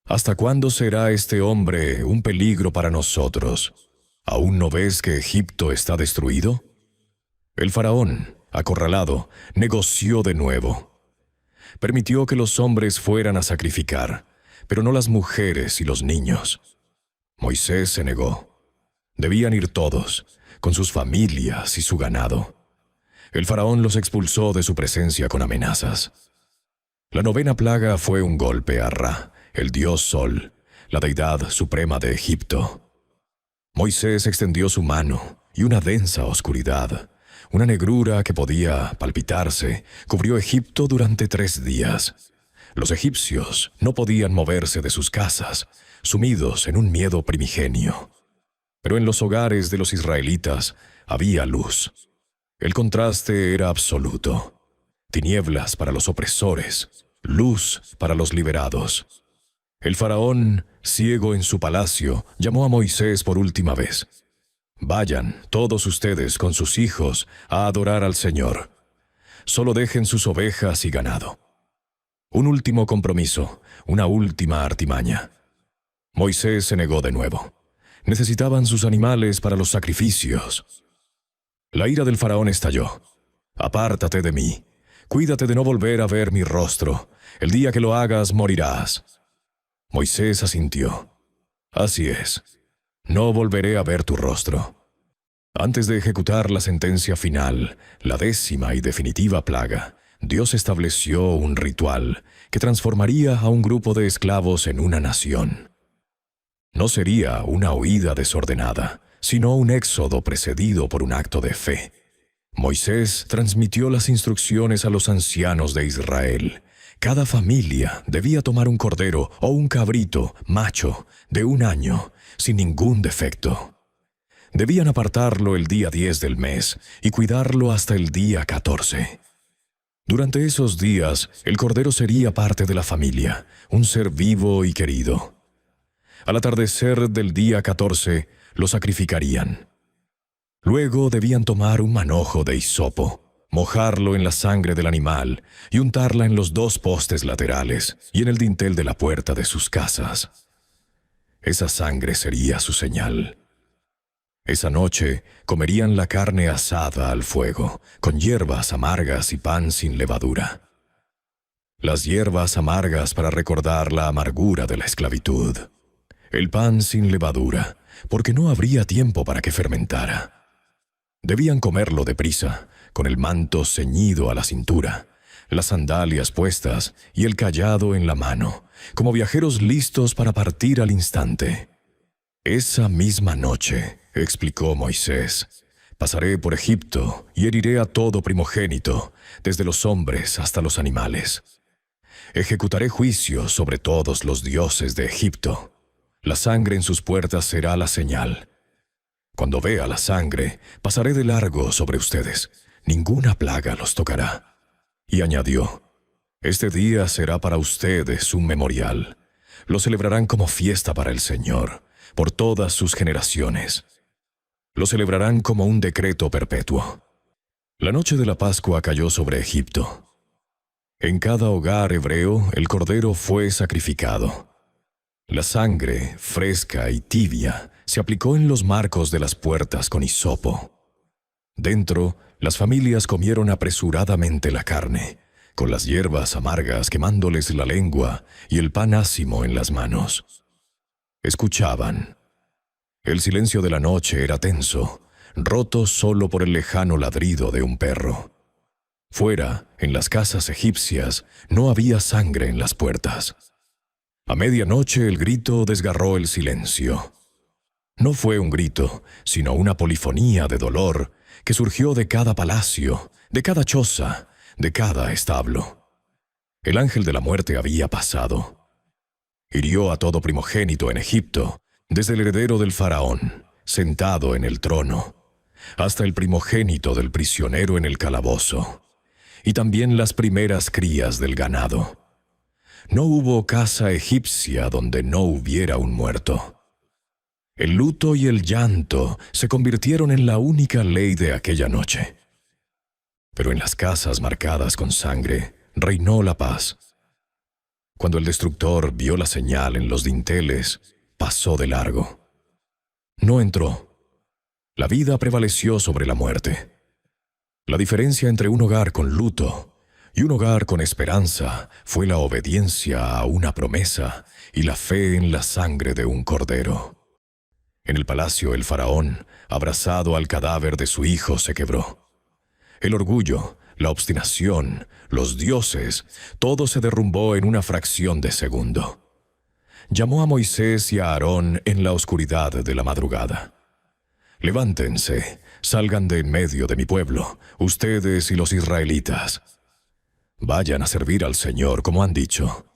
¿Hasta cuándo será este hombre un peligro para nosotros? ¿Aún no ves que Egipto está destruido? El faraón, acorralado, negoció de nuevo. Permitió que los hombres fueran a sacrificar, pero no las mujeres y los niños. Moisés se negó. Debían ir todos, con sus familias y su ganado. El faraón los expulsó de su presencia con amenazas. La 9ª plaga fue un golpe a Ra, el dios Sol, la deidad suprema de Egipto. Moisés extendió su mano y una densa oscuridad, una negrura que podía palpitarse, cubrió Egipto durante 3 días. Los egipcios no podían moverse de sus casas, sumidos en un miedo primigenio. Pero en los hogares de los israelitas había luz. El contraste era absoluto. Tinieblas para los opresores, luz para los liberados. El faraón, ciego en su palacio, llamó a Moisés por última vez. «Vayan, todos ustedes con sus hijos, a adorar al Señor. Solo dejen sus ovejas y ganado». Un último compromiso, una última artimaña. Moisés se negó de nuevo. Necesitaban sus animales para los sacrificios. La ira del faraón estalló. «Apártate de mí. Cuídate de no volver a ver mi rostro. El día que lo hagas, morirás». Moisés asintió. «Así es. No volveré a ver tu rostro». Antes de ejecutar la sentencia final, la 10ª y definitiva plaga, Dios estableció un ritual que transformaría a un grupo de esclavos en una nación. No sería una huida desordenada, sino un éxodo precedido por un acto de fe. Moisés transmitió las instrucciones a los ancianos de Israel. Cada familia debía tomar un cordero o un cabrito macho de 1 año, sin ningún defecto. Debían apartarlo el día 10 del mes y cuidarlo hasta el día 14. Durante esos días, el cordero sería parte de la familia, un ser vivo y querido. Al atardecer del día 14, lo sacrificarían. Luego debían tomar un manojo de hisopo, mojarlo en la sangre del animal y untarla en los 2 postes laterales y en el dintel de la puerta de sus casas. Esa sangre sería su señal. Esa noche comerían la carne asada al fuego, con hierbas amargas y pan sin levadura. Las hierbas amargas para recordar la amargura de la esclavitud. El pan sin levadura, porque no habría tiempo para que fermentara. Debían comerlo deprisa, con el manto ceñido a la cintura, las sandalias puestas y el cayado en la mano, como viajeros listos para partir al instante. «Esa misma noche», explicó Moisés, «pasaré por Egipto y heriré a todo primogénito, desde los hombres hasta los animales. Ejecutaré juicio sobre todos los dioses de Egipto. La sangre en sus puertas será la señal. Cuando vea la sangre, pasaré de largo sobre ustedes. Ninguna plaga los tocará». Y añadió, «Este día será para ustedes un memorial. Lo celebrarán como fiesta para el Señor, por todas sus generaciones. Lo celebrarán como un decreto perpetuo». La noche de la Pascua cayó sobre Egipto. En cada hogar hebreo el cordero fue sacrificado. La sangre, fresca y tibia, se aplicó en los marcos de las puertas con hisopo. Dentro, las familias comieron apresuradamente la carne, con las hierbas amargas quemándoles la lengua y el pan ácimo en las manos. Escuchaban. El silencio de la noche era tenso, roto solo por el lejano ladrido de un perro. Fuera, en las casas egipcias, no había sangre en las puertas. A medianoche el grito desgarró el silencio. No fue un grito, sino una polifonía de dolor que surgió de cada palacio, de cada choza, de cada establo. El ángel de la muerte había pasado. Hirió a todo primogénito en Egipto, desde el heredero del faraón, sentado en el trono, hasta el primogénito del prisionero en el calabozo, y también las primeras crías del ganado. No hubo casa egipcia donde no hubiera un muerto. El luto y el llanto se convirtieron en la única ley de aquella noche. Pero en las casas marcadas con sangre reinó la paz. Cuando el destructor vio la señal en los dinteles, pasó de largo. No entró. La vida prevaleció sobre la muerte. La diferencia entre un hogar con luto y un hogar con esperanza fue la obediencia a una promesa y la fe en la sangre de un cordero. En el palacio el faraón, abrazado al cadáver de su hijo, se quebró. El orgullo, la obstinación, los dioses, todo se derrumbó en una fracción de segundo. Llamó a Moisés y a Aarón en la oscuridad de la madrugada. «Levántense, salgan de en medio de mi pueblo, ustedes y los israelitas. Vayan a servir al Señor como han dicho.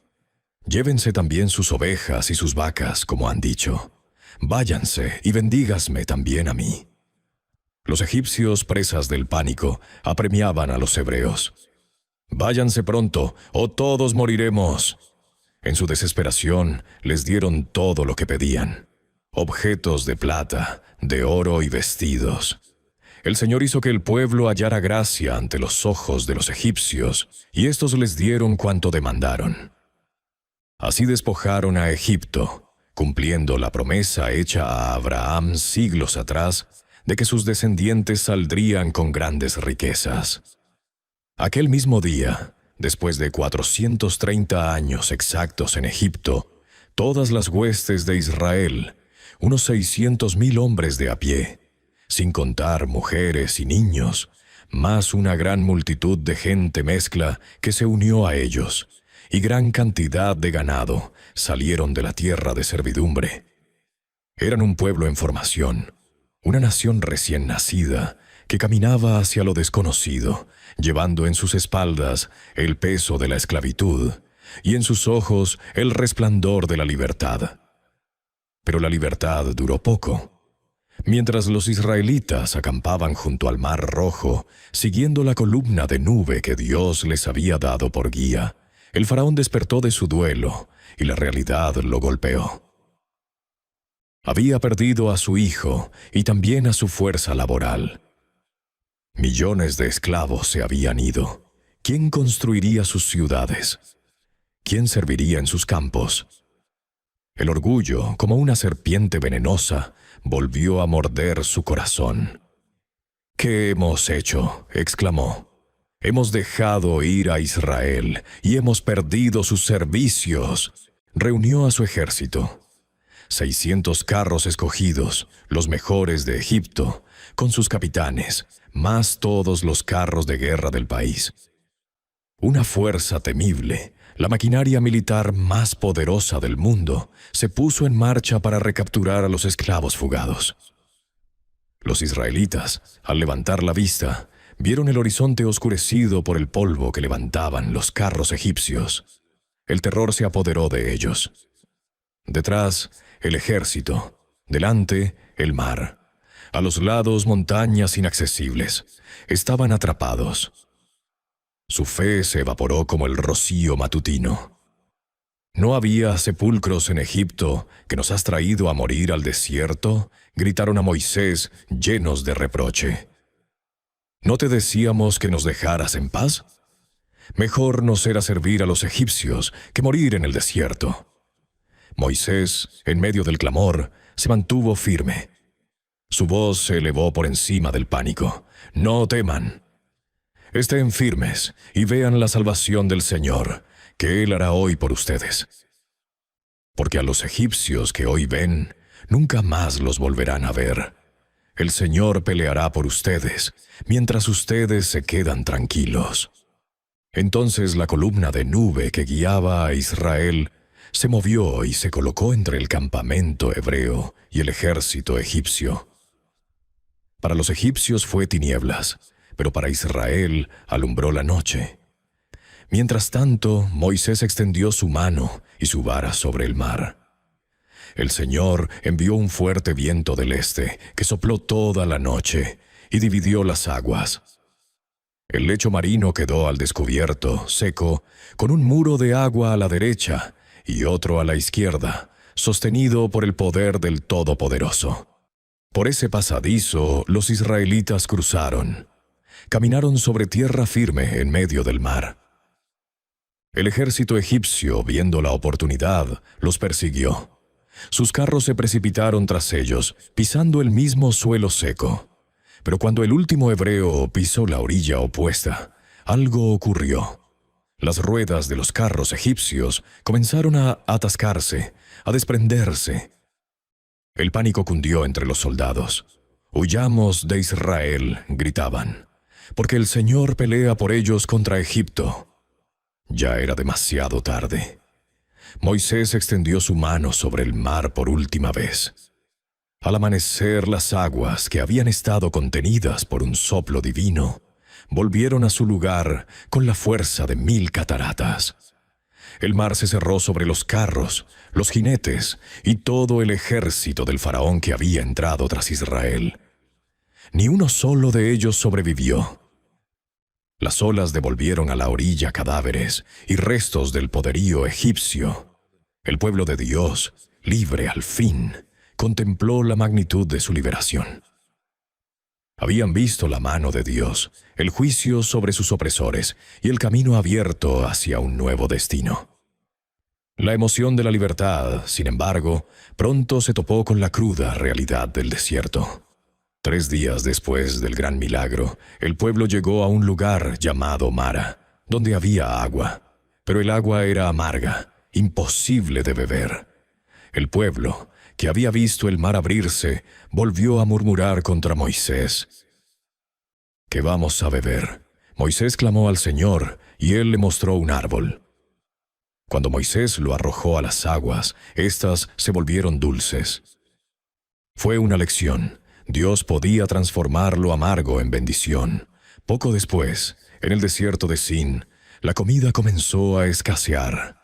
Llévense también sus ovejas y sus vacas como han dicho. Váyanse y bendígasme también a mí». Los egipcios, presas del pánico, apremiaban a los hebreos. «Váyanse pronto, o todos moriremos». En su desesperación, les dieron todo lo que pedían: objetos de plata, de oro y vestidos. El Señor hizo que el pueblo hallara gracia ante los ojos de los egipcios, y éstos les dieron cuanto demandaron. Así despojaron a Egipto, cumpliendo la promesa hecha a Abraham siglos atrás de que sus descendientes saldrían con grandes riquezas. Aquel mismo día, después de 430 años exactos en Egipto, todas las huestes de Israel, unos 600,000 hombres de a pie, sin contar mujeres y niños, más una gran multitud de gente mezcla que se unió a ellos, y gran cantidad de ganado, salieron de la tierra de servidumbre. Eran un pueblo en formación, una nación recién nacida, que caminaba hacia lo desconocido, llevando en sus espaldas el peso de la esclavitud, y en sus ojos el resplandor de la libertad. Pero la libertad duró poco. Mientras los israelitas acampaban junto al Mar Rojo, siguiendo la columna de nube que Dios les había dado por guía, el faraón despertó de su duelo, y la realidad lo golpeó. Había perdido a su hijo y también a su fuerza laboral. Millones de esclavos se habían ido. ¿Quién construiría sus ciudades? ¿Quién serviría en sus campos? El orgullo, como una serpiente venenosa, volvió a morder su corazón. «¿Qué hemos hecho?», exclamó. «Hemos dejado ir a Israel y hemos perdido sus servicios». Reunió a su ejército. 600 carros escogidos, los mejores de Egipto, con sus capitanes, más todos los carros de guerra del país. Una fuerza temible, la maquinaria militar más poderosa del mundo, se puso en marcha para recapturar a los esclavos fugados. Los israelitas, al levantar la vista, vieron el horizonte oscurecido por el polvo que levantaban los carros egipcios. El terror se apoderó de ellos. Detrás, el ejército, delante, el mar. A los lados, montañas inaccesibles. Estaban atrapados. Su fe se evaporó como el rocío matutino. «¿No había sepulcros en Egipto que nos has traído a morir al desierto?», gritaron a Moisés, llenos de reproche. «¿No te decíamos que nos dejaras en paz? Mejor nos era servir a los egipcios que morir en el desierto». Moisés, en medio del clamor, se mantuvo firme. Su voz se elevó por encima del pánico. «No teman. Estén firmes y vean la salvación del Señor, que Él hará hoy por ustedes. Porque a los egipcios que hoy ven, nunca más los volverán a ver. El Señor peleará por ustedes, mientras ustedes se quedan tranquilos». Entonces la columna de nube que guiaba a Israel se movió y se colocó entre el campamento hebreo y el ejército egipcio. Para los egipcios fue tinieblas, pero para Israel alumbró la noche. Mientras tanto, Moisés extendió su mano y su vara sobre el mar. El Señor envió un fuerte viento del este que sopló toda la noche, y dividió las aguas. El lecho marino quedó al descubierto, seco, con un muro de agua a la derecha y otro a la izquierda, sostenido por el poder del Todopoderoso. Por ese pasadizo los israelitas cruzaron. Caminaron sobre tierra firme en medio del mar. El ejército egipcio, viendo la oportunidad, los persiguió. Sus carros se precipitaron tras ellos, pisando el mismo suelo seco. Pero cuando el último hebreo pisó la orilla opuesta, algo ocurrió. Las ruedas de los carros egipcios comenzaron a atascarse, a desprenderse. El pánico cundió entre los soldados. «Huyamos de Israel», gritaban, «porque el Señor pelea por ellos contra Egipto». Ya era demasiado tarde. Moisés extendió su mano sobre el mar por última vez. Al amanecer, las aguas, que habían estado contenidas por un soplo divino, volvieron a su lugar con la fuerza de 1000 cataratas. El mar se cerró sobre los carros, los jinetes y todo el ejército del faraón que había entrado tras Israel. Ni uno solo de ellos sobrevivió. Las olas devolvieron a la orilla cadáveres y restos del poderío egipcio. El pueblo de Dios, libre al fin, contempló la magnitud de su liberación. Habían visto la mano de Dios, el juicio sobre sus opresores y el camino abierto hacia un nuevo destino. La emoción de la libertad, sin embargo, pronto se topó con la cruda realidad del desierto. 3 días después del gran milagro, el pueblo llegó a un lugar llamado Mara, donde había agua, pero el agua era amarga, imposible de beber. El pueblo, que había visto el mar abrirse, volvió a murmurar contra Moisés. «¿Qué vamos a beber?». Moisés clamó al Señor, y él le mostró un árbol. Cuando Moisés lo arrojó a las aguas, éstas se volvieron dulces. Fue una lección. Dios podía transformar lo amargo en bendición. Poco después, en el desierto de Sin, la comida comenzó a escasear.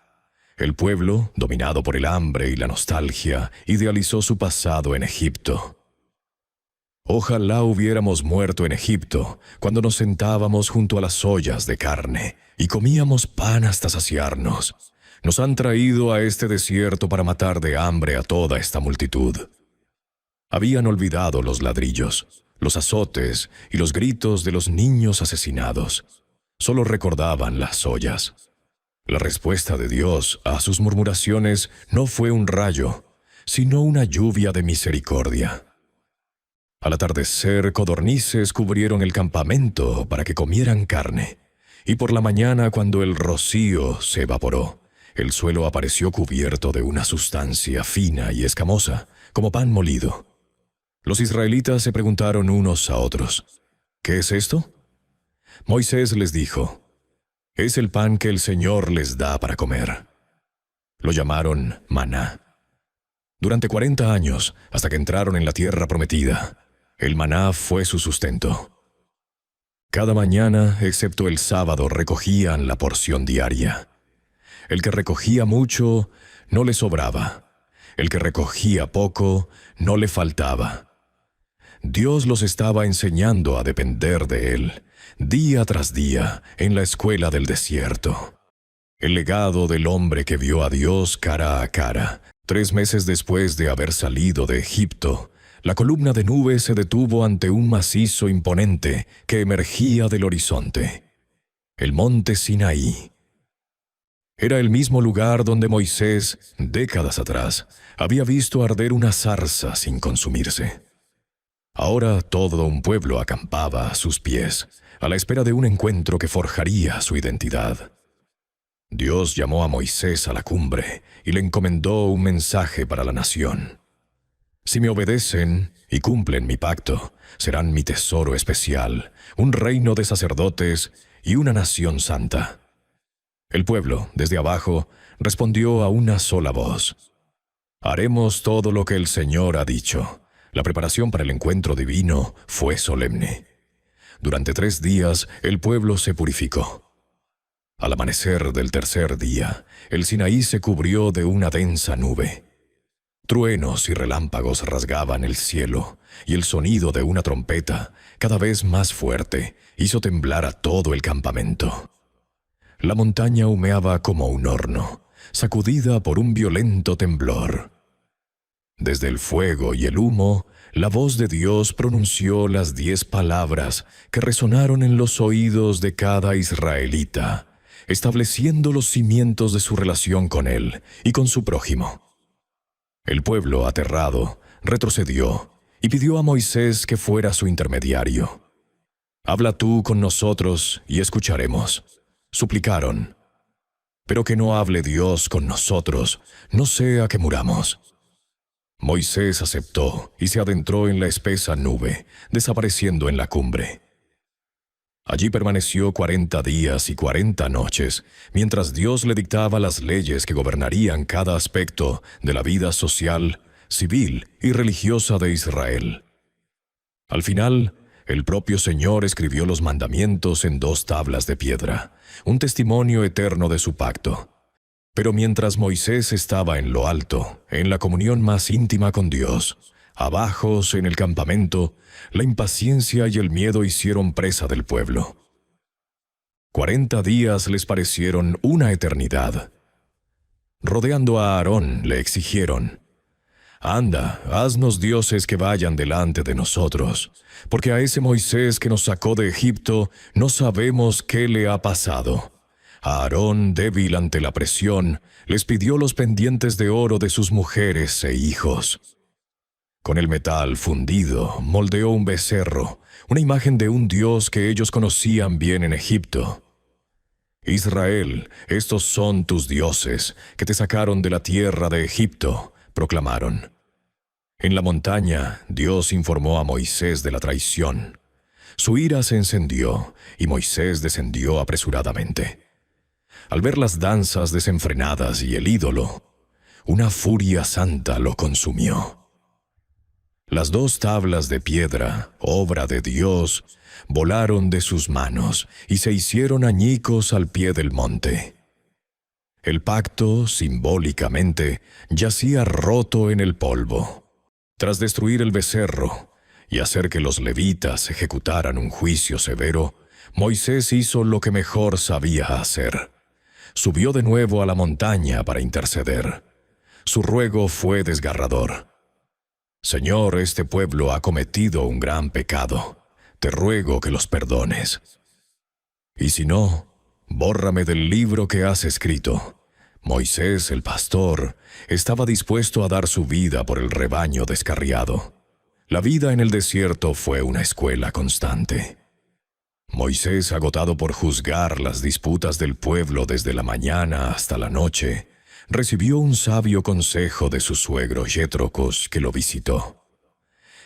El pueblo, dominado por el hambre y la nostalgia, idealizó su pasado en Egipto. Ojalá hubiéramos muerto en Egipto, cuando nos sentábamos junto a las ollas de carne y comíamos pan hasta saciarnos. Nos han traído a este desierto para matar de hambre a toda esta multitud. Habían olvidado los ladrillos, los azotes y los gritos de los niños asesinados. Solo recordaban las ollas. La respuesta de Dios a sus murmuraciones no fue un rayo, sino una lluvia de misericordia. Al atardecer, codornices cubrieron el campamento para que comieran carne, y por la mañana, cuando el rocío se evaporó, el suelo apareció cubierto de una sustancia fina y escamosa, como pan molido. Los israelitas se preguntaron unos a otros, ¿qué es esto? Moisés les dijo, es el pan que el Señor les da para comer. Lo llamaron maná. Durante 40 años, hasta que entraron en la tierra prometida, el maná fue su sustento. Cada mañana, excepto el sábado, recogían la porción diaria. El que recogía mucho, no le sobraba. El que recogía poco, no le faltaba. Dios los estaba enseñando a depender de Él, día tras día, en la escuela del desierto. El legado del hombre que vio a Dios cara a cara. 3 meses después de haber salido de Egipto, la columna de nube se detuvo ante un macizo imponente que emergía del horizonte. El monte Sinaí. Era el mismo lugar donde Moisés, décadas atrás, había visto arder una zarza sin consumirse. Ahora todo un pueblo acampaba a sus pies, a la espera de un encuentro que forjaría su identidad. Dios llamó a Moisés a la cumbre y le encomendó un mensaje para la nación. Si me obedecen y cumplen mi pacto, serán mi tesoro especial, un reino de sacerdotes y una nación santa. El pueblo, desde abajo, respondió a una sola voz. Haremos todo lo que el Señor ha dicho. La preparación para el encuentro divino fue solemne. Durante 3 días, el pueblo se purificó. Al amanecer del tercer día, el Sinaí se cubrió de una densa nube. Truenos y relámpagos rasgaban el cielo, y el sonido de una trompeta, cada vez más fuerte, hizo temblar a todo el campamento. La montaña humeaba como un horno, sacudida por un violento temblor. Desde el fuego y el humo, la voz de Dios pronunció las 10 palabras que resonaron en los oídos de cada israelita, estableciendo los cimientos de su relación con Él y con su prójimo. El pueblo, aterrado, retrocedió y pidió a Moisés que fuera su intermediario. «Habla tú con nosotros y escucharemos», suplicaron. «Pero que no hable Dios con nosotros, no sea que muramos». Moisés aceptó y se adentró en la espesa nube, desapareciendo en la cumbre. Allí permaneció 40 días y 40 noches, mientras Dios le dictaba las leyes que gobernarían cada aspecto de la vida social, civil y religiosa de Israel. Al final, el propio Señor escribió los mandamientos en 2 tablas de piedra, un testimonio eterno de su pacto. Pero mientras Moisés estaba en lo alto, en la comunión más íntima con Dios, abajo, en el campamento, la impaciencia y el miedo hicieron presa del pueblo. 40 días les parecieron una eternidad. Rodeando a Aarón, le exigieron: «Anda, haznos dioses que vayan delante de nosotros, porque a ese Moisés que nos sacó de Egipto no sabemos qué le ha pasado». Aarón, débil ante la presión, les pidió los pendientes de oro de sus mujeres e hijos. Con el metal fundido, moldeó un becerro, una imagen de un dios que ellos conocían bien en Egipto. «Israel, estos son tus dioses, que te sacaron de la tierra de Egipto», proclamaron. En la montaña, Dios informó a Moisés de la traición. Su ira se encendió, y Moisés descendió apresuradamente. Al ver las danzas desenfrenadas y el ídolo, una furia santa lo consumió. Las 2 tablas de piedra, obra de Dios, volaron de sus manos y se hicieron añicos al pie del monte. El pacto, simbólicamente, yacía roto en el polvo. Tras destruir el becerro y hacer que los levitas ejecutaran un juicio severo, Moisés hizo lo que mejor sabía hacer. Subió de nuevo a la montaña para interceder. Su ruego fue desgarrador. «Señor, este pueblo ha cometido un gran pecado. Te ruego que los perdones. Y si no, bórrame del libro que has escrito». Moisés, el pastor, estaba dispuesto a dar su vida por el rebaño descarriado. La vida en el desierto fue una escuela constante. Moisés, agotado por juzgar las disputas del pueblo desde la mañana hasta la noche, recibió un sabio consejo de su suegro Yetro, que lo visitó.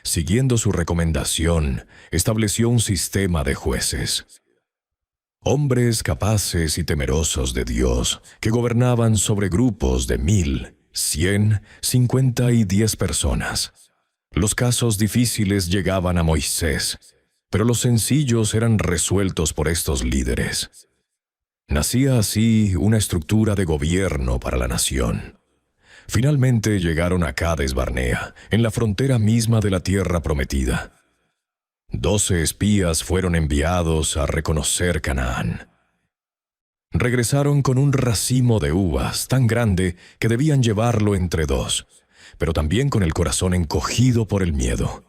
Siguiendo su recomendación, estableció un sistema de jueces. Hombres capaces y temerosos de Dios, que gobernaban sobre grupos de 1000, 100, 50 y 10 personas. Los casos difíciles llegaban a Moisés, pero los sencillos eran resueltos por estos líderes. Nacía así una estructura de gobierno para la nación. Finalmente llegaron a Cades Barnea, en la frontera misma de la tierra prometida. 12 espías fueron enviados a reconocer Canaán. Regresaron con un racimo de uvas tan grande que debían llevarlo entre 2, pero también con el corazón encogido por el miedo.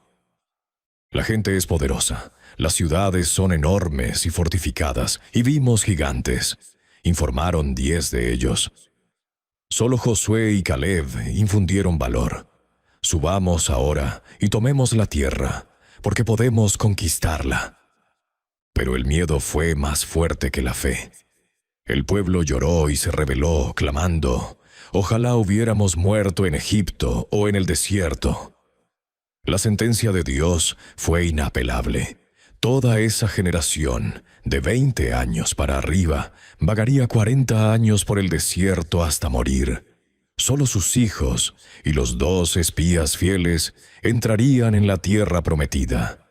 La gente es poderosa, las ciudades son enormes y fortificadas, y vimos gigantes, informaron 10 de ellos. Solo Josué y Caleb infundieron valor. Subamos ahora y tomemos la tierra, porque podemos conquistarla. Pero el miedo fue más fuerte que la fe. El pueblo lloró y se rebeló, clamando: «Ojalá hubiéramos muerto en Egipto o en el desierto». La sentencia de Dios fue inapelable. Toda esa generación, de 20 años para arriba, vagaría 40 años por el desierto hasta morir. Solo sus hijos y los 2 espías fieles entrarían en la tierra prometida.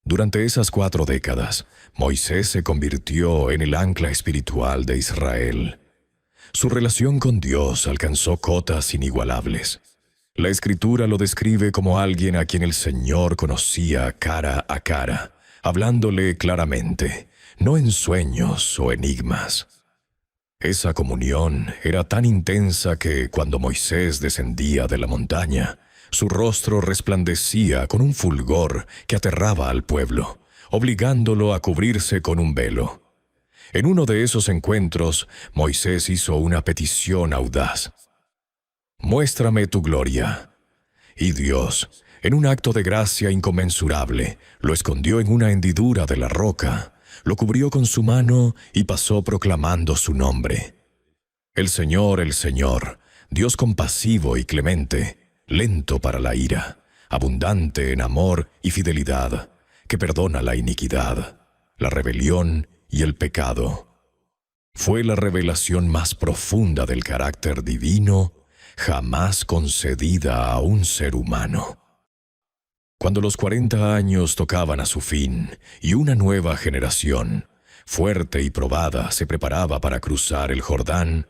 Durante esas 4 décadas, Moisés se convirtió en el ancla espiritual de Israel. Su relación con Dios alcanzó cotas inigualables. La Escritura lo describe como alguien a quien el Señor conocía cara a cara, hablándole claramente, no en sueños o enigmas. Esa comunión era tan intensa que cuando Moisés descendía de la montaña, su rostro resplandecía con un fulgor que aterraba al pueblo, obligándolo a cubrirse con un velo. En uno de esos encuentros, Moisés hizo una petición audaz. «Muéstrame tu gloria». Y Dios, en un acto de gracia inconmensurable, lo escondió en una hendidura de la roca, lo cubrió con su mano y pasó proclamando su nombre. El Señor, Dios compasivo y clemente, lento para la ira, abundante en amor y fidelidad, que perdona la iniquidad, la rebelión y el pecado. Fue la revelación más profunda del carácter divino jamás concedida a un ser humano. Cuando los 40 años tocaban a su fin y una nueva generación, fuerte y probada, se preparaba para cruzar el Jordán,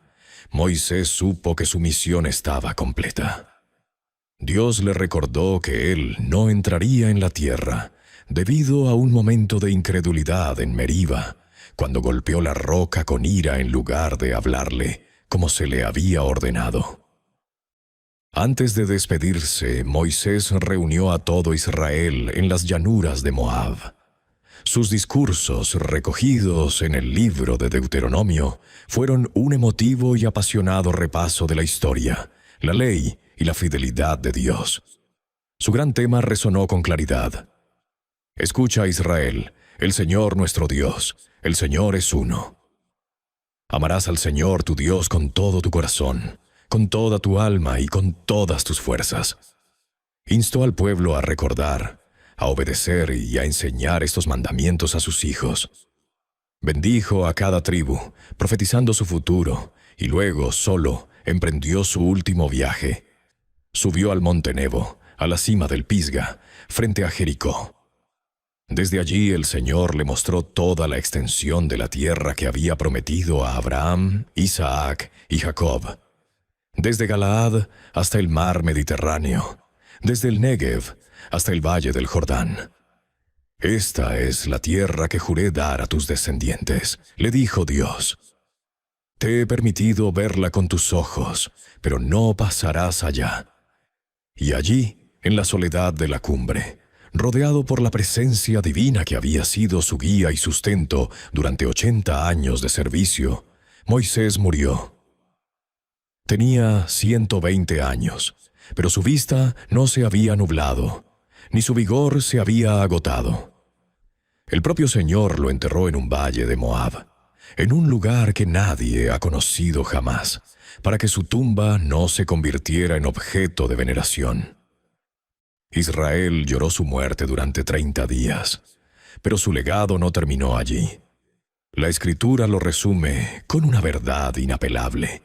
Moisés supo que su misión estaba completa. Dios le recordó que él no entraría en la tierra debido a un momento de incredulidad en Meriba, cuando golpeó la roca con ira en lugar de hablarle, como se le había ordenado. Antes de despedirse, Moisés reunió a todo Israel en las llanuras de Moab. Sus discursos, recogidos en el libro de Deuteronomio, fueron un emotivo y apasionado repaso de la historia, la ley y la fidelidad de Dios. Su gran tema resonó con claridad. «Escucha, Israel, el Señor nuestro Dios, el Señor es uno. Amarás al Señor tu Dios con todo tu corazón, con toda tu alma y con todas tus fuerzas». Instó al pueblo a recordar, a obedecer y a enseñar estos mandamientos a sus hijos. Bendijo a cada tribu, profetizando su futuro, y luego, solo, emprendió su último viaje. Subió al monte Nebo, a la cima del Pisga, frente a Jericó. Desde allí el Señor le mostró toda la extensión de la tierra que había prometido a Abraham, Isaac y Jacob. Desde Galaad hasta el mar Mediterráneo, desde el Negev hasta el valle del Jordán. «Esta es la tierra que juré dar a tus descendientes», le dijo Dios. «Te he permitido verla con tus ojos, pero no pasarás allá». Y allí, en la soledad de la cumbre, rodeado por la presencia divina que había sido su guía y sustento durante 80 años de servicio, Moisés murió. Tenía 120 años, pero su vista no se había nublado, ni su vigor se había agotado. El propio Señor lo enterró en un valle de Moab, en un lugar que nadie ha conocido jamás, para que su tumba no se convirtiera en objeto de veneración. Israel lloró su muerte durante 30 días, pero su legado no terminó allí. La Escritura lo resume con una verdad inapelable.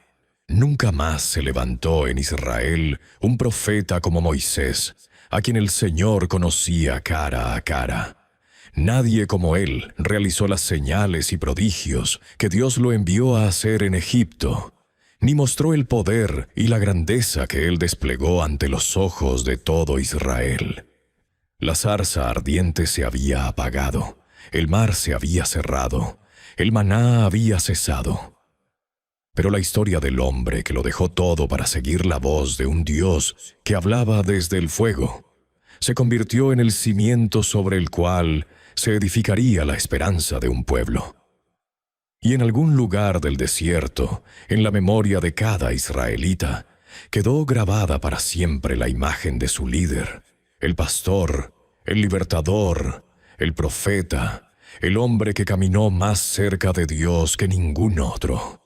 Nunca más se levantó en Israel un profeta como Moisés, a quien el Señor conocía cara a cara. Nadie como él realizó las señales y prodigios que Dios lo envió a hacer en Egipto, ni mostró el poder y la grandeza que él desplegó ante los ojos de todo Israel. La zarza ardiente se había apagado, el mar se había cerrado, el maná había cesado. Pero la historia del hombre que lo dejó todo para seguir la voz de un Dios que hablaba desde el fuego, se convirtió en el cimiento sobre el cual se edificaría la esperanza de un pueblo. Y en algún lugar del desierto, en la memoria de cada israelita, quedó grabada para siempre la imagen de su líder, el pastor, el libertador, el profeta, el hombre que caminó más cerca de Dios que ningún otro.